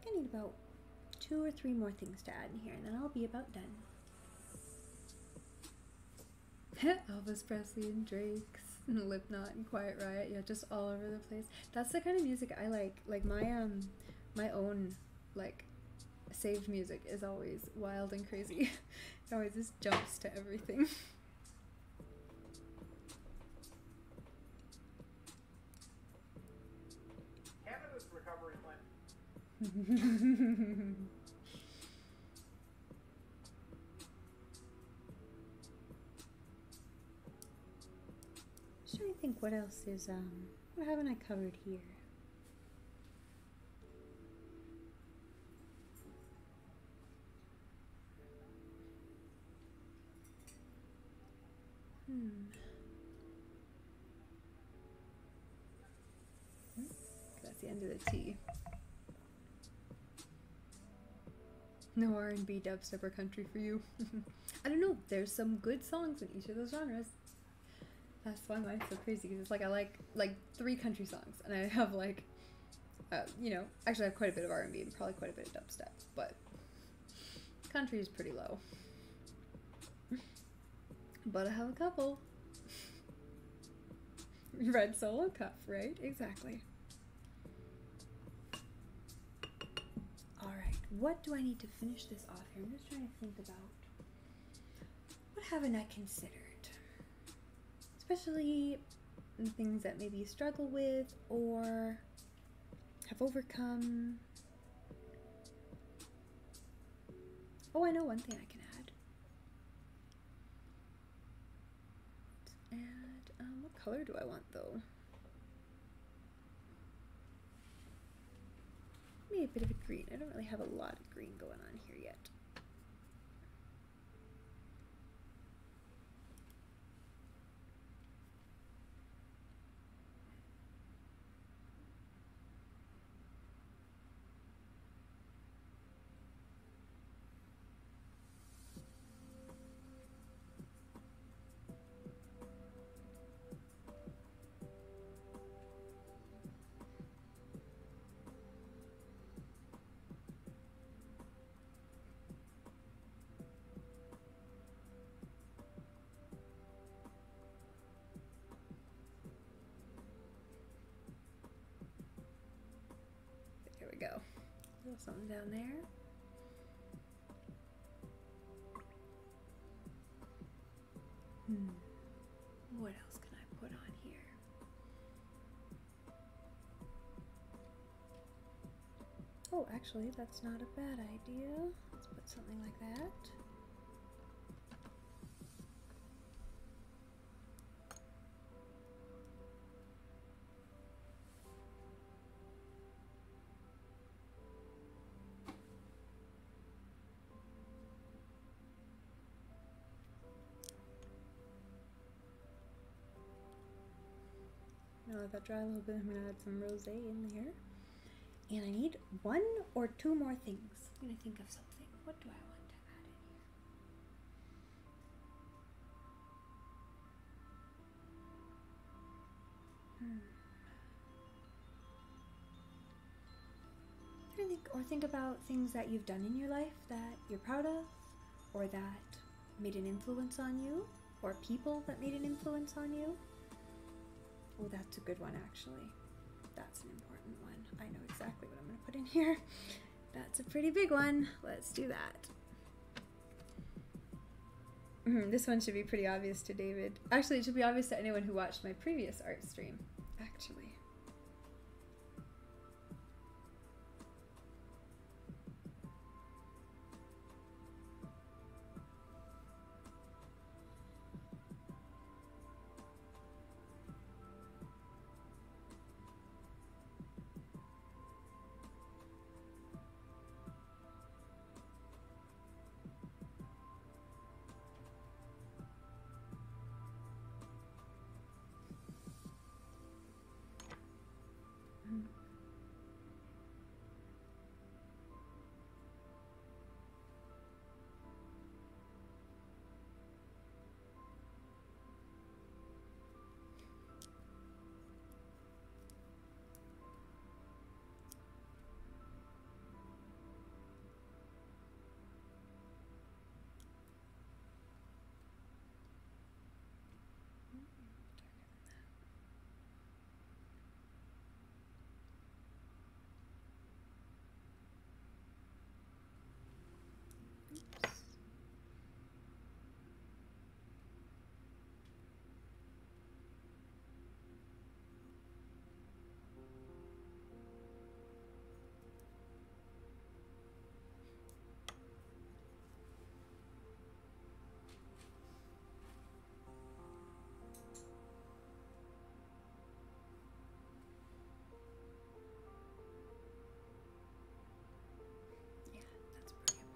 I need about 2 or 3 more things to add in here, and then I'll be about done. Elvis Presley and Drake's and Lipknot and Quiet Riot, yeah, just all over the place. That's the kind of music I like. Like my own like saved music is always wild and crazy. It always just jumps to everything. Canada's recovery plan. Just trying to think what else is what haven't I covered here? That's the end of the T. No R&B, dubstep, or country for you. I don't know. There's some good songs in each of those genres. That's why mine's so crazy, because it's like I like 3 country songs, and I have like, you know, actually I have quite a bit of R&B and probably quite a bit of dubstep, but country is pretty low. But I have a couple. Red Solo Cup, right? Exactly. Alright, what do I need to finish this off here? I'm just trying to think about what haven't I considered? Especially the things that maybe you struggle with or have overcome. Oh, I know one thing I can add. Let's add, what color do I want though? Maybe a bit of a green. I don't really have a lot of green going on here yet. There we go. A little something down there. What else can I put on here? Oh, actually, that's not a bad idea. Let's put something like that. let that dry a little bit. I'm gonna add some rosé in there. And I need 1 or 2 more things. I'm gonna think of something. What do I want to add in here? Think about things that you've done in your life that you're proud of, or that made an influence on you, or people that made an influence on you. Oh, that's a good one, actually. That's an important one. I know exactly what I'm going to put in here. That's a pretty big one. Let's do that. This one should be pretty obvious to David. Actually, it should be obvious to anyone who watched my previous art stream, actually.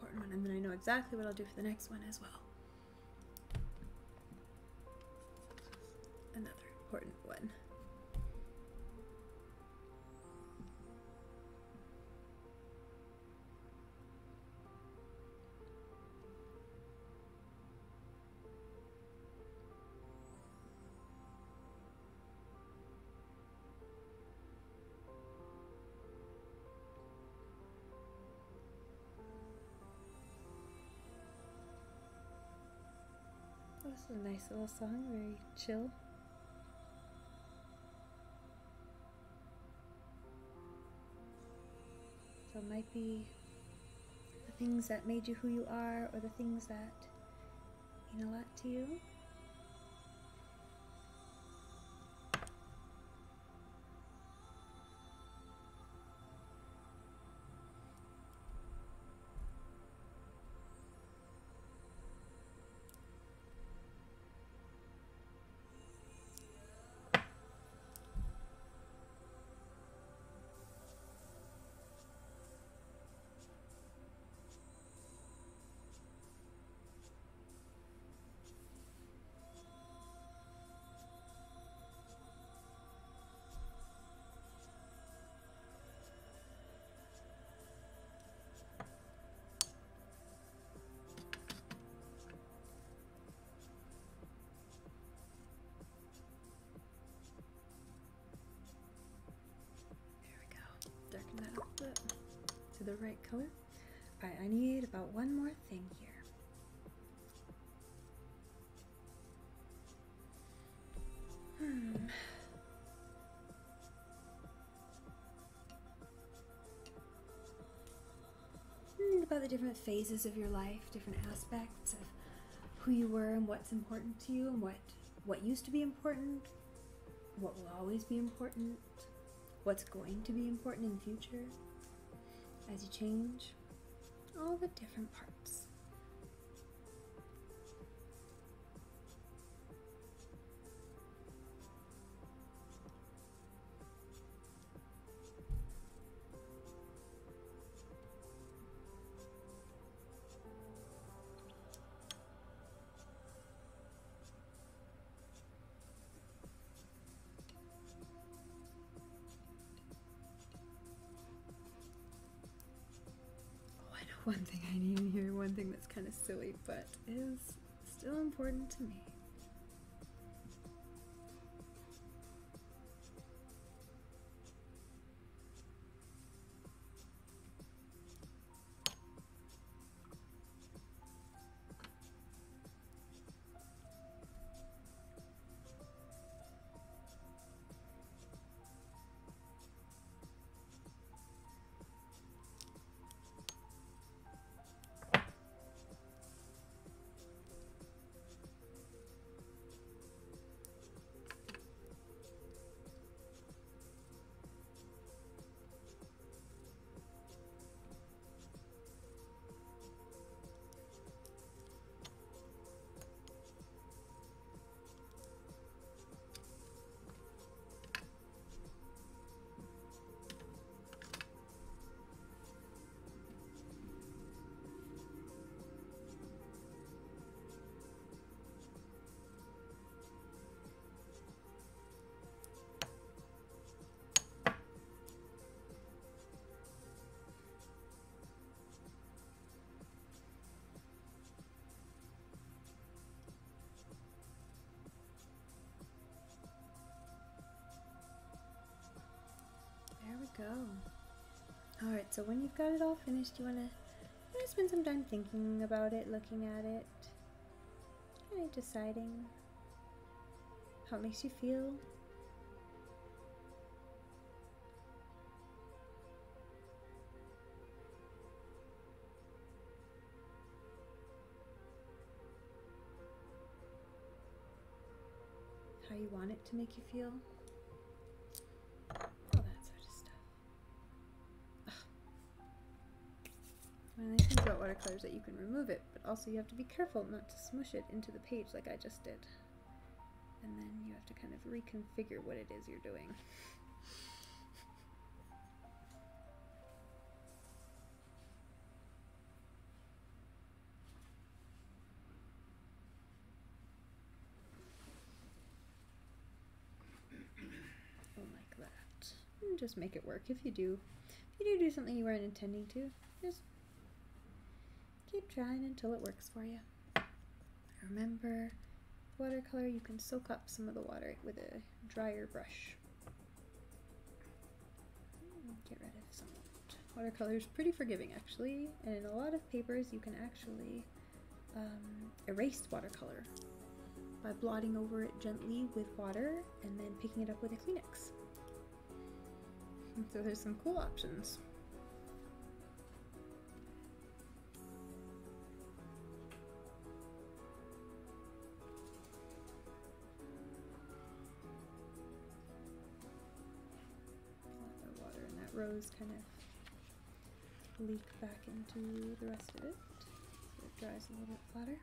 One, and then I know exactly what I'll do for the next one as well. Another important one. This is a nice little song, very chill. So it might be the things that made you who you are, or the things that mean a lot to you. Darken that up a bit to the right color. Alright, I need about 1 more thing here. Think about the different phases of your life, different aspects of who you were and what's important to you, and what used to be important, what will always be important, what's going to be important in the future as you change, all the different parts. one thing I need in here, one thing that's kind of silly, but is still important to me. There we go. Alright, so when you've got it all finished, you want to spend some time thinking about it, looking at it, kind of deciding how it makes you feel. How you want it to make you feel. One of the things about watercolors that you can remove it, but also you have to be careful not to smush it into the page like I just did. And then you have to kind of reconfigure what it is you're doing. Like that. And just make it work. If you do something you weren't intending to, just keep trying until it works for you. Remember, watercolor, you can soak up some of the water with a drier brush. Get rid of some of it. Watercolor is pretty forgiving, actually, and in a lot of papers you can actually erase watercolor by blotting over it gently with water and then picking it up with a Kleenex. So there's some cool options. Rose kind of leak back into the rest of it so it dries a little bit flatter.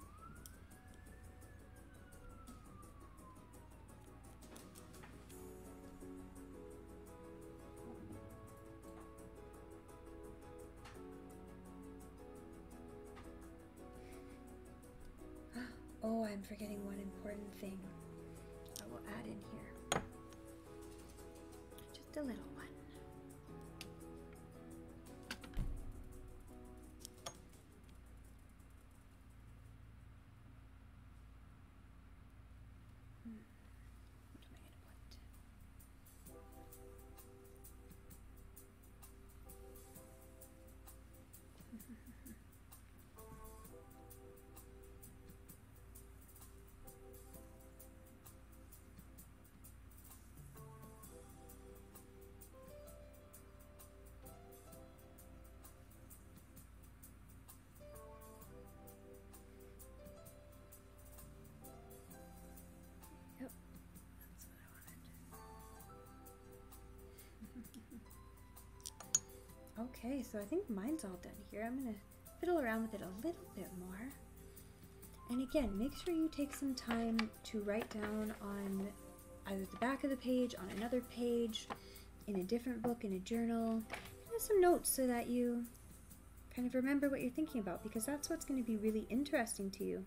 Oh, I'm forgetting one important thing I will add in here. Just a little one. Okay, so I think mine's all done here. I'm gonna fiddle around with it a little bit more. And again, make sure you take some time to write down on either the back of the page, on another page, in a different book, in a journal, some notes so that you kind of remember what you're thinking about, because that's what's going to be really interesting to you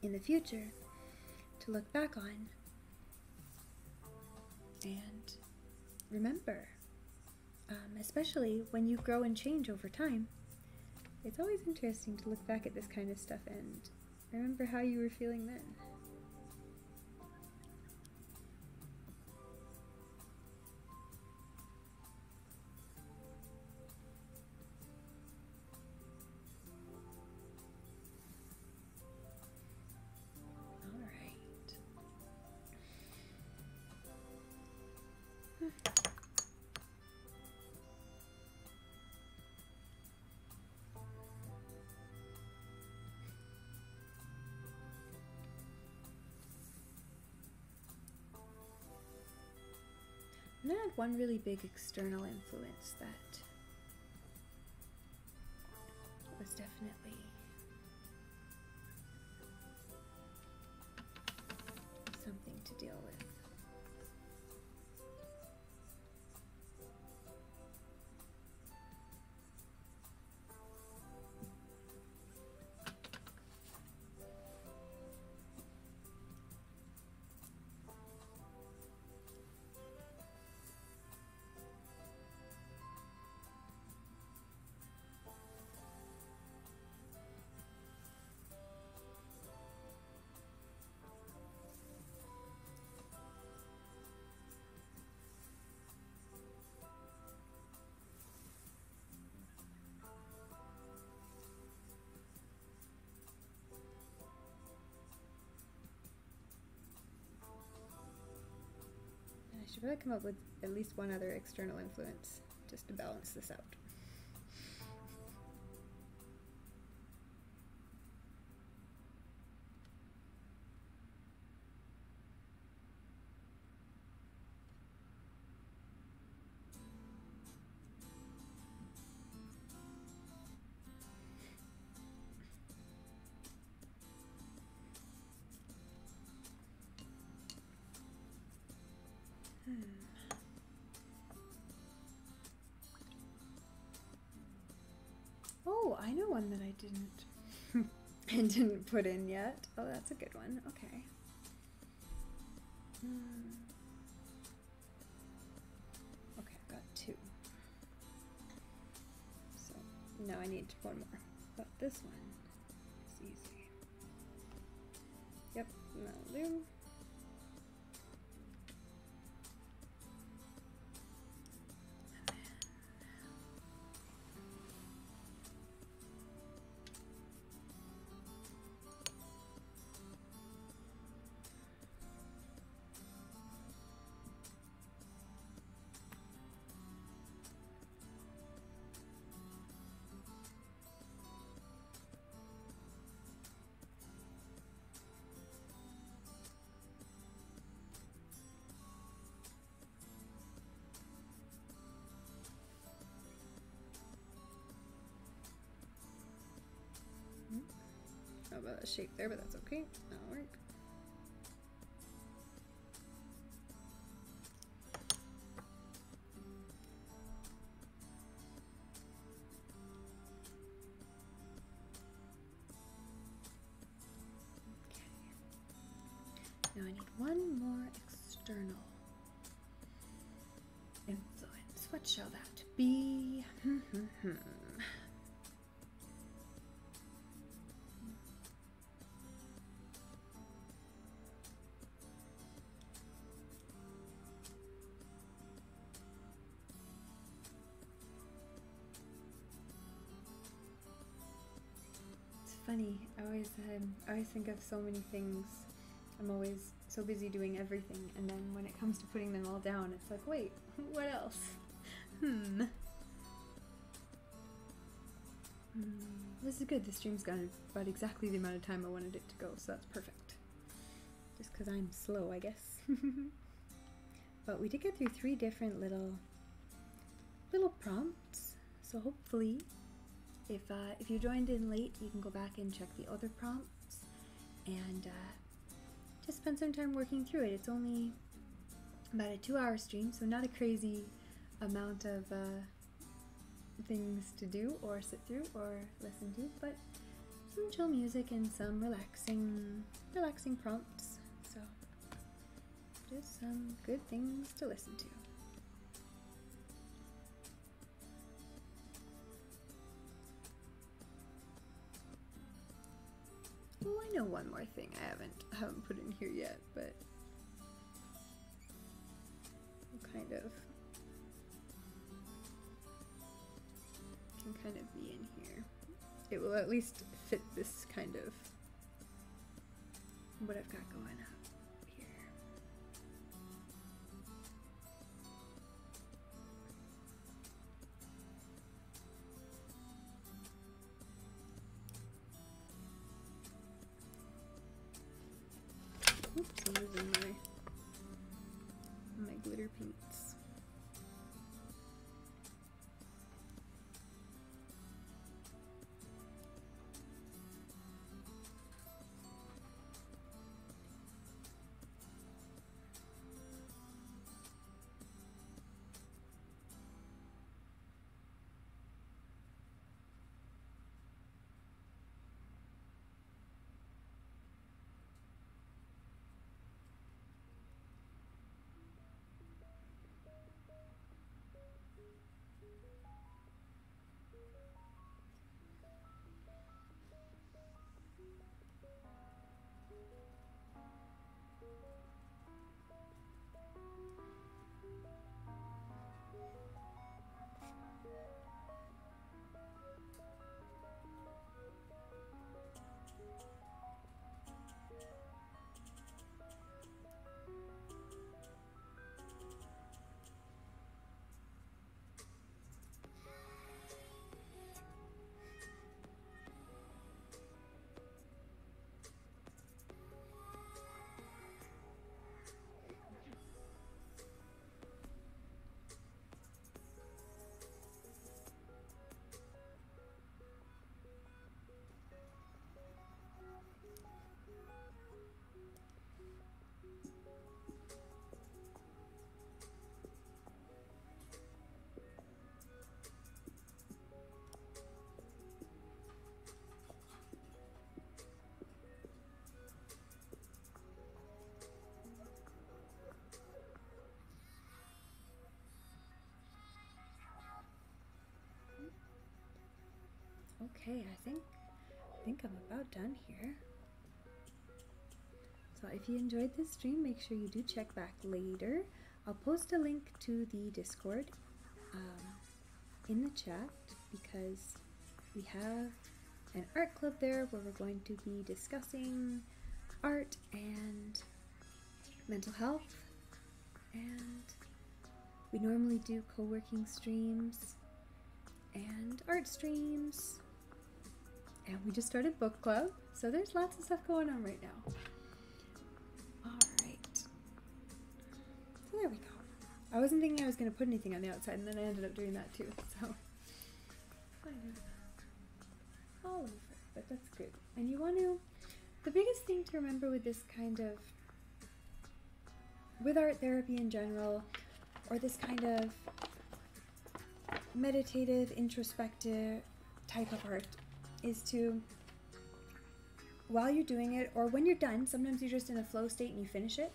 in the future to look back on and remember. Especially when you grow and change over time, It's always interesting to look back at this kind of stuff and remember how you were feeling then. And I had one really big external influence that was definitely something to deal with. I should probably come up with at least one other external influence just to balance this out. Oh, I know one that I didn't put in yet. Oh, that's a good one. Okay. Okay, I've got two. So now I need one more. But this one is easy. Yep, that'll do. How about a shape there, but that's okay. That'll work. Okay. Now I need one more external influence. What shall that be? Funny, I always think of so many things. I'm always so busy doing everything, and then when it comes to putting them all down, it's like, wait, what else? This is good. The stream's gone about exactly the amount of time I wanted it to go, so that's perfect. Just because I'm slow, I guess. But we did get through 3 different little prompts, so hopefully if you joined in late, you can go back and check the other prompts and just spend some time working through it. It's only about a 2-hour stream, so not a crazy amount of things to do or sit through or listen to, but some chill music and some relaxing prompts. So just some good things to listen to. Oh, I know one more thing I haven't put in here yet, but kind of can kind of be in here. It will at least fit this kind of what I've got going up here. Oops, I'm losing my glitter paints. Okay, I think I'm about done here. So if you enjoyed this stream, make sure you do check back later. I'll post a link to the Discord in the chat because we have an art club there where we're going to be discussing art and mental health, and we normally do co-working streams and art streams, and we just started book club, so there's lots of stuff going on right now. Alright, so there we go. I wasn't thinking I was going to put anything on the outside, and then I ended up doing that too, so kind of all over, but that's good. And you want to, the biggest thing to remember with this kind of, with art therapy in general, or this kind of meditative, introspective type of art, is to, while you're doing it, or when you're done, sometimes you're just in a flow state and you finish it,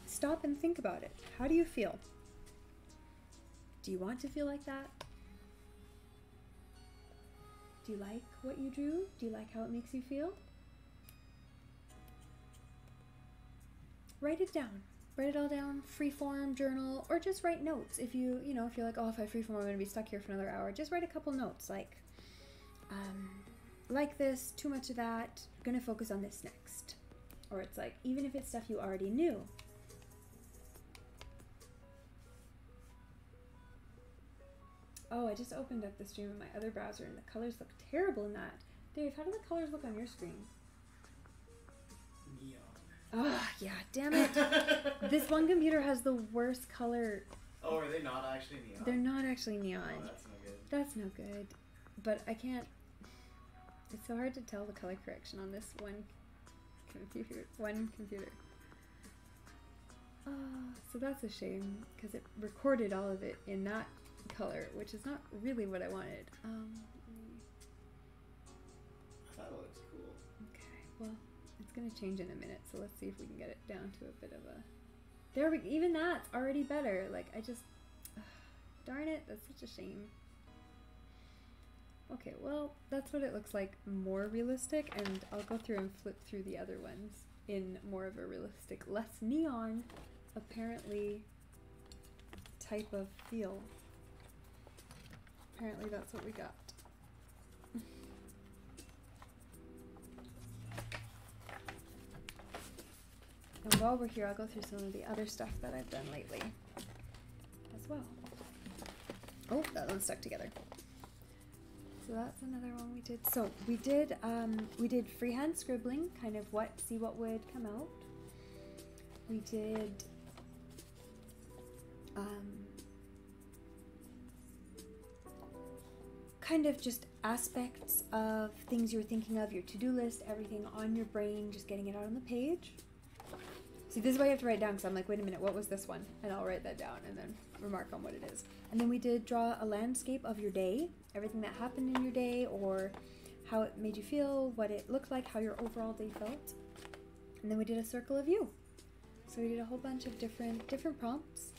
stop and think about it. How do you feel? Do you want to feel like that? Do you like what you drew? Do you like how it makes you feel? Write it down. Write it all down, freeform, journal, or just write notes. If you know, if you're like, oh, if I freeform, I'm going to be stuck here for another hour, just write a couple notes, like this, too much of that, gonna focus on this next. Or it's like, even if it's stuff you already knew. Oh, I just opened up the stream in my other browser and the colors look terrible in that. Dave, how do the colors look on your screen? Neon. Oh, yeah, damn it. This one computer has the worst color. Oh, are they not actually neon? They're not actually neon. Oh, that's no good. That's no good. But I can't. It's so hard to tell the color correction on this one computer. Oh, so that's a shame because it recorded all of it in that color, which is not really what I wanted. I thought it looks cool. Okay, well, it's gonna change in a minute, so let's see if we can get it down to a bit of a. There we. Even that's already better. Like I just, darn it, that's such a shame. Okay, well, that's what it looks like more realistic, and I'll go through and flip through the other ones in more of a realistic, less neon, apparently, type of feel. Apparently that's what we got. And while we're here, I'll go through some of the other stuff that I've done lately as well. Oh, that one's stuck together. So that's another one we did. So we did freehand scribbling, kind of see what would come out. We did kind of just aspects of things you were thinking of, your to-do list, everything on your brain, just getting it out on the page. See, this is why you have to write down, because I'm like, wait a minute, what was this one? And I'll write that down and then remark on what it is. And then we did draw a landscape of your day, everything that happened in your day, or how it made you feel, what it looked like, how your overall day felt. And then we did a circle of you. So we did a whole bunch of different prompts.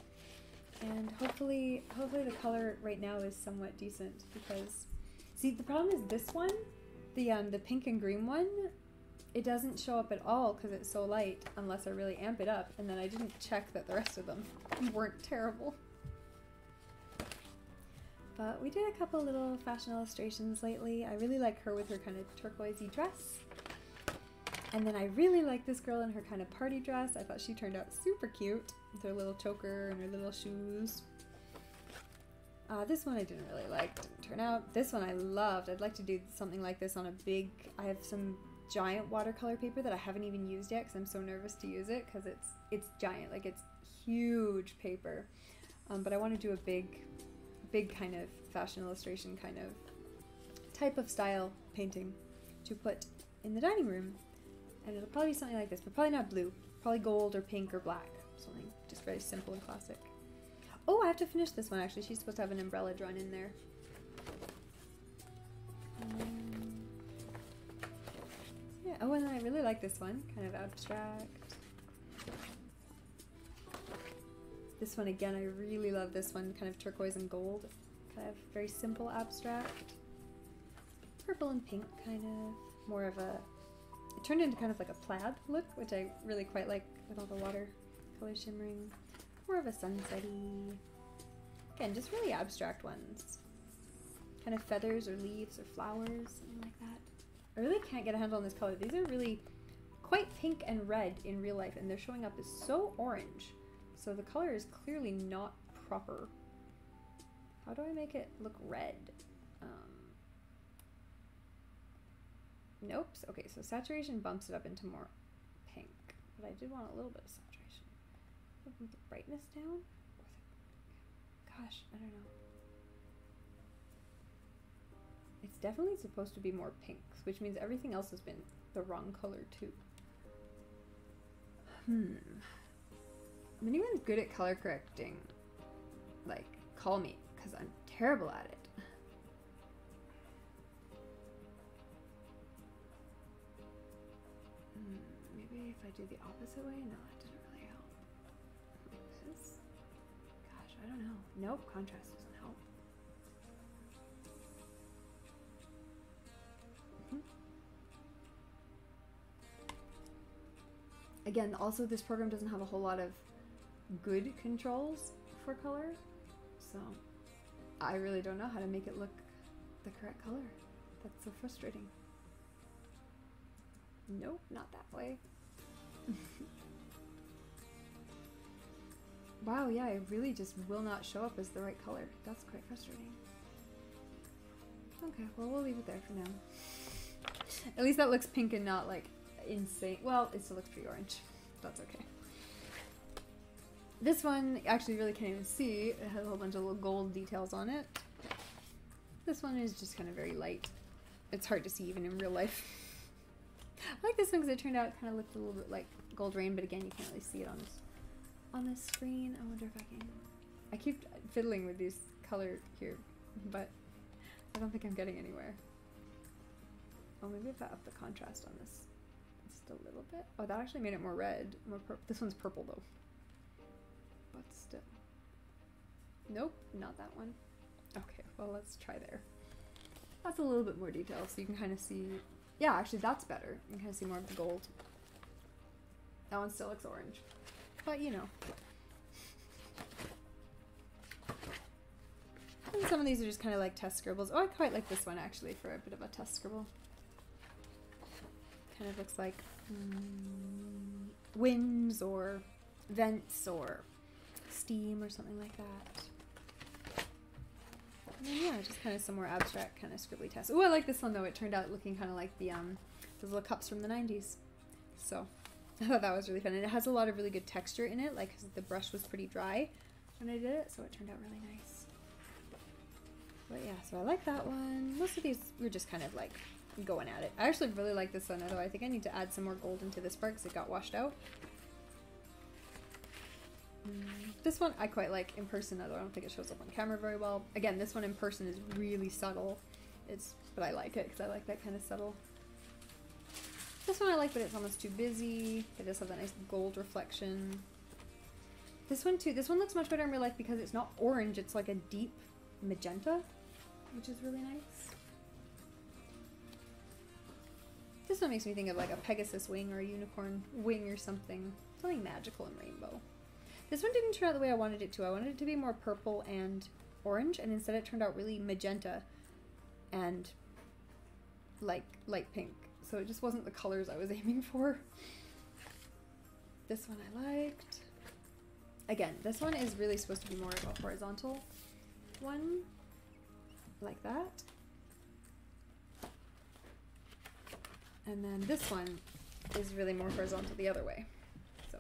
And hopefully the color right now is somewhat decent, because see, the problem is this one, the pink and green one, it doesn't show up at all because it's so light unless I really amp it up, and then I didn't check that the rest of them weren't terrible. But we did a couple little fashion illustrations lately. I really like her with her kind of turquoisey dress. And then I really like this girl in her kind of party dress. I thought she turned out super cute with her little choker and her little shoes. This one I didn't really like, didn't turn out. This one I loved. I'd like to do something like this on a big, I have some giant watercolor paper that I haven't even used yet because I'm so nervous to use it because it's giant, like it's huge paper. But I want to do a big kind of fashion illustration kind of type of style painting to put in the dining room. And it'll probably be something like this, but probably not blue. Probably gold or pink or black. Something just very simple and classic. Oh, I have to finish this one actually. She's supposed to have an umbrella drawn in there. Yeah, oh, and then I really like this one. Kind of abstract. This one again, I really love this one. Kind of turquoise and gold. Kind of very simple abstract. Purple and pink kind of. More of a... It turned into kind of like a plaid look, which I really quite like with all the water color shimmering. More of a sunsetty. Again, just really abstract ones. Kind of feathers or leaves or flowers, something like that. I really can't get a handle on this color. These are really quite pink and red in real life, and they're showing up as so orange. So the color is clearly not proper. How do I make it look red? Nope. Okay, so saturation bumps it up into more pink, but I did want a little bit of saturation. Put the brightness down? Gosh, I don't know. It's definitely supposed to be more pinks, which means everything else has been the wrong color too. When anyone's good at color correcting, like, call me, because I'm terrible at it. Maybe if I do the opposite way? No, that didn't really help. This? Gosh, I don't know. Nope, contrast doesn't help. Again, also this program doesn't have a whole lot of good controls for color, so I really don't know how to make it look the correct color. That's so frustrating. Nope, not that way. Wow, yeah, it really just will not show up as the right color. That's quite frustrating. Okay, well, we'll leave it there for now. At least that looks pink and not like insane. Well, it still looks pretty orange. That's okay. This one, actually, you really can't even see. It has a whole bunch of little gold details on it. This one is just kind of very light. It's hard to see even in real life. I like this one because it turned out kind of looked a little bit like gold rain, but again, you can't really see it on this screen. I wonder if I can... I keep fiddling with these color here, but I don't think I'm getting anywhere. Oh, maybe if I up the contrast on this just a little bit. Oh, that actually made it more red, more purple. This one's purple though. But still. Nope, not that one. Okay, well, let's try there. That's a little bit more detail, so you can kind of see. Yeah, actually, that's better. You can kind of see more of the gold. That one still looks orange, but you know. And some of these are just kind of like test scribbles. Oh, I quite like this one actually for a bit of a test scribble. Kind of looks like winds or vents or steam or something like that. And then, yeah, just kind of some more abstract kind of scribbly tests. Oh, I like this one though. It turned out looking kind of like the those little cups from the 90s. So I thought that was really fun. And it has a lot of really good texture in it, like 'cause the brush was pretty dry when I did it, so it turned out really nice. But yeah, so I like that one. Most of these were just kind of like going at it. I actually really like this one, although I think I need to add some more gold into this part because it got washed out. This one I quite like in person, although I don't think it shows up on camera very well. Again, this one in person is really subtle. But I like it because I like that kind of subtle. This one I like, but it's almost too busy. It does have that nice gold reflection. This one too. This one looks much better in real life because it's not orange. It's like a deep magenta, which is really nice. This one makes me think of like a Pegasus wing or a unicorn wing or something. Something magical and rainbow. This one didn't turn out the way I wanted it to. I wanted it to be more purple and orange, and instead it turned out really magenta and like light pink. So it just wasn't the colors I was aiming for. This one I liked. Again, this one is really supposed to be more of a horizontal one, like that. And then this one is really more horizontal the other way. So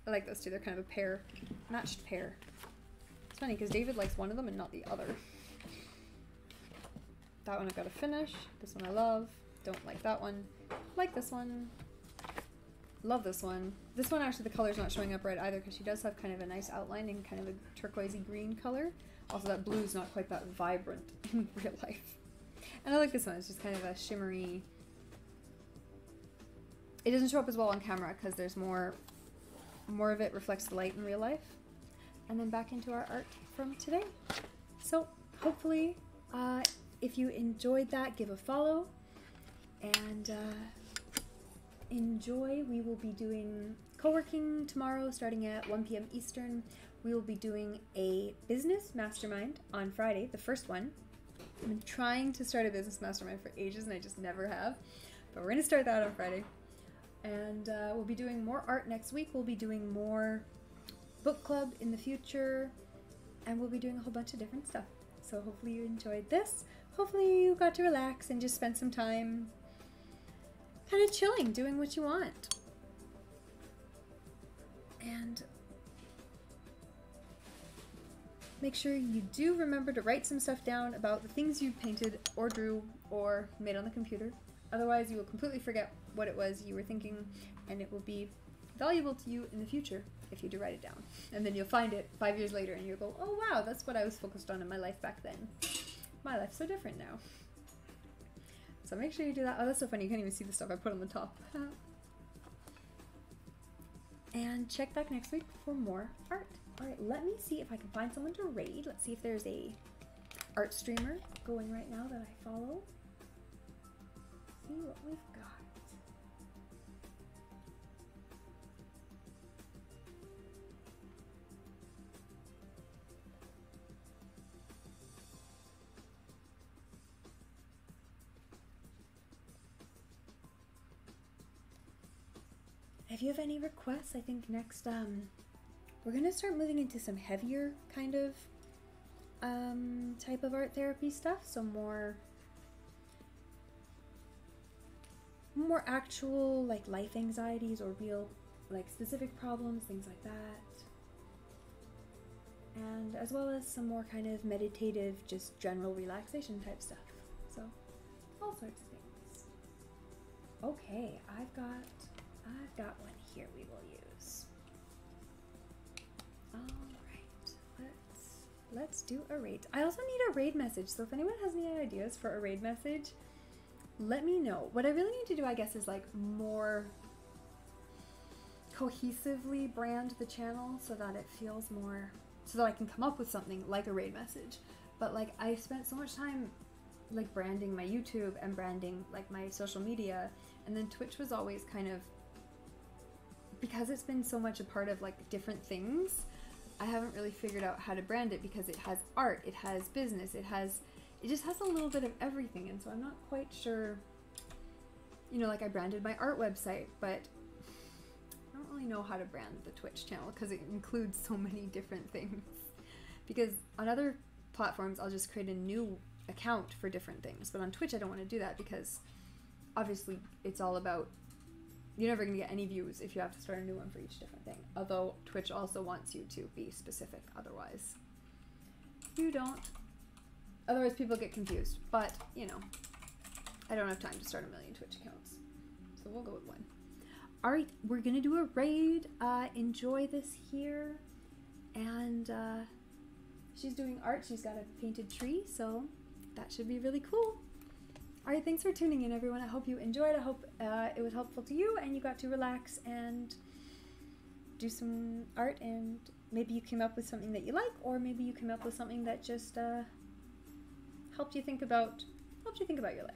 I like those two. They're kind of a pair, matched pair. It's funny because David likes one of them and not the other. That one I've got to finish. This one I love. Don't like that one. Like this one. Love this one. This one actually the color's not showing up right either because she does have kind of a nice outline and kind of a turquoisey green color. Also that blue is not quite that vibrant in real life. And I like this one. It's just kind of a shimmery. It doesn't show up as well on camera because there's more of it reflects the light in real life. And then back into our art from today. So hopefully if you enjoyed that, give a follow and enjoy. We will be doing co-working tomorrow starting at 1 p.m. Eastern. We will be doing a business mastermind on Friday, the first one. I've been trying to start a business mastermind for ages and I just never have. But we're going to start that on Friday. And we'll be doing more art next week. We'll be doing more book club in the future. And we'll be doing a whole bunch of different stuff. So hopefully you enjoyed this. Hopefully you got to relax and just spend some time kind of chilling, doing what you want. And make sure you do remember to write some stuff down about the things you painted or drew or made on the computer. Otherwise, you will completely forget what it was you were thinking, and it will be valuable to you in the future if you do write it down. And then you'll find it 5 years later, and you'll go, oh wow, that's what I was focused on in my life back then. My life's so different now. So make sure you do that. Oh, that's so funny. You can't even see the stuff I put on the top. And check back next week for more art. All right, let me see if I can find someone to raid. Let's see if there's a art streamer going right now that I follow. See what we've got. If you have any requests, I think next we're gonna start moving into some heavier kind of type of art therapy stuff, so more actual like life anxieties or real like specific problems, things like that, and as well as some more kind of meditative, just general relaxation type stuff. So all sorts of things. Okay, I've got one here we will use. Alright, let's do a raid. I also need a raid message, so if anyone has any ideas for a raid message, let me know. What I really need to do, I guess, is like more cohesively brand the channel so that it feels more, so that I can come up with something like a raid message. But like I spent so much time like branding my YouTube and branding like my social media, and then Twitch was always kind of, because it's been so much a part of like different things, I haven't really figured out how to brand it, because it has art, it has business, it just has a little bit of everything, and so I'm not quite sure, you know, like I branded my art website, but I don't really know how to brand the Twitch channel because it includes so many different things. Because on other platforms, I'll just create a new account for different things, but on Twitch, I don't want to do that because obviously it's all about, you're never going to get any views if you have to start a new one for each different thing. Although Twitch also wants you to be specific, otherwise you don't. Otherwise people get confused, but you know, I don't have time to start a million Twitch accounts, so we'll go with one. Alright, we're gonna do a raid. Enjoy this here. And she's doing art. She's got a painted tree, so that should be really cool. Alright, thanks for tuning in, everyone. I hope you enjoyed. I hope it was helpful to you and you got to relax and do some art, and maybe you came up with something that you like, or maybe you came up with something that just helped you think about your life.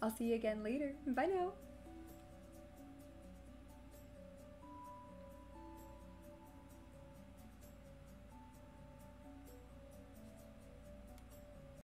I'll see you again later. Bye now.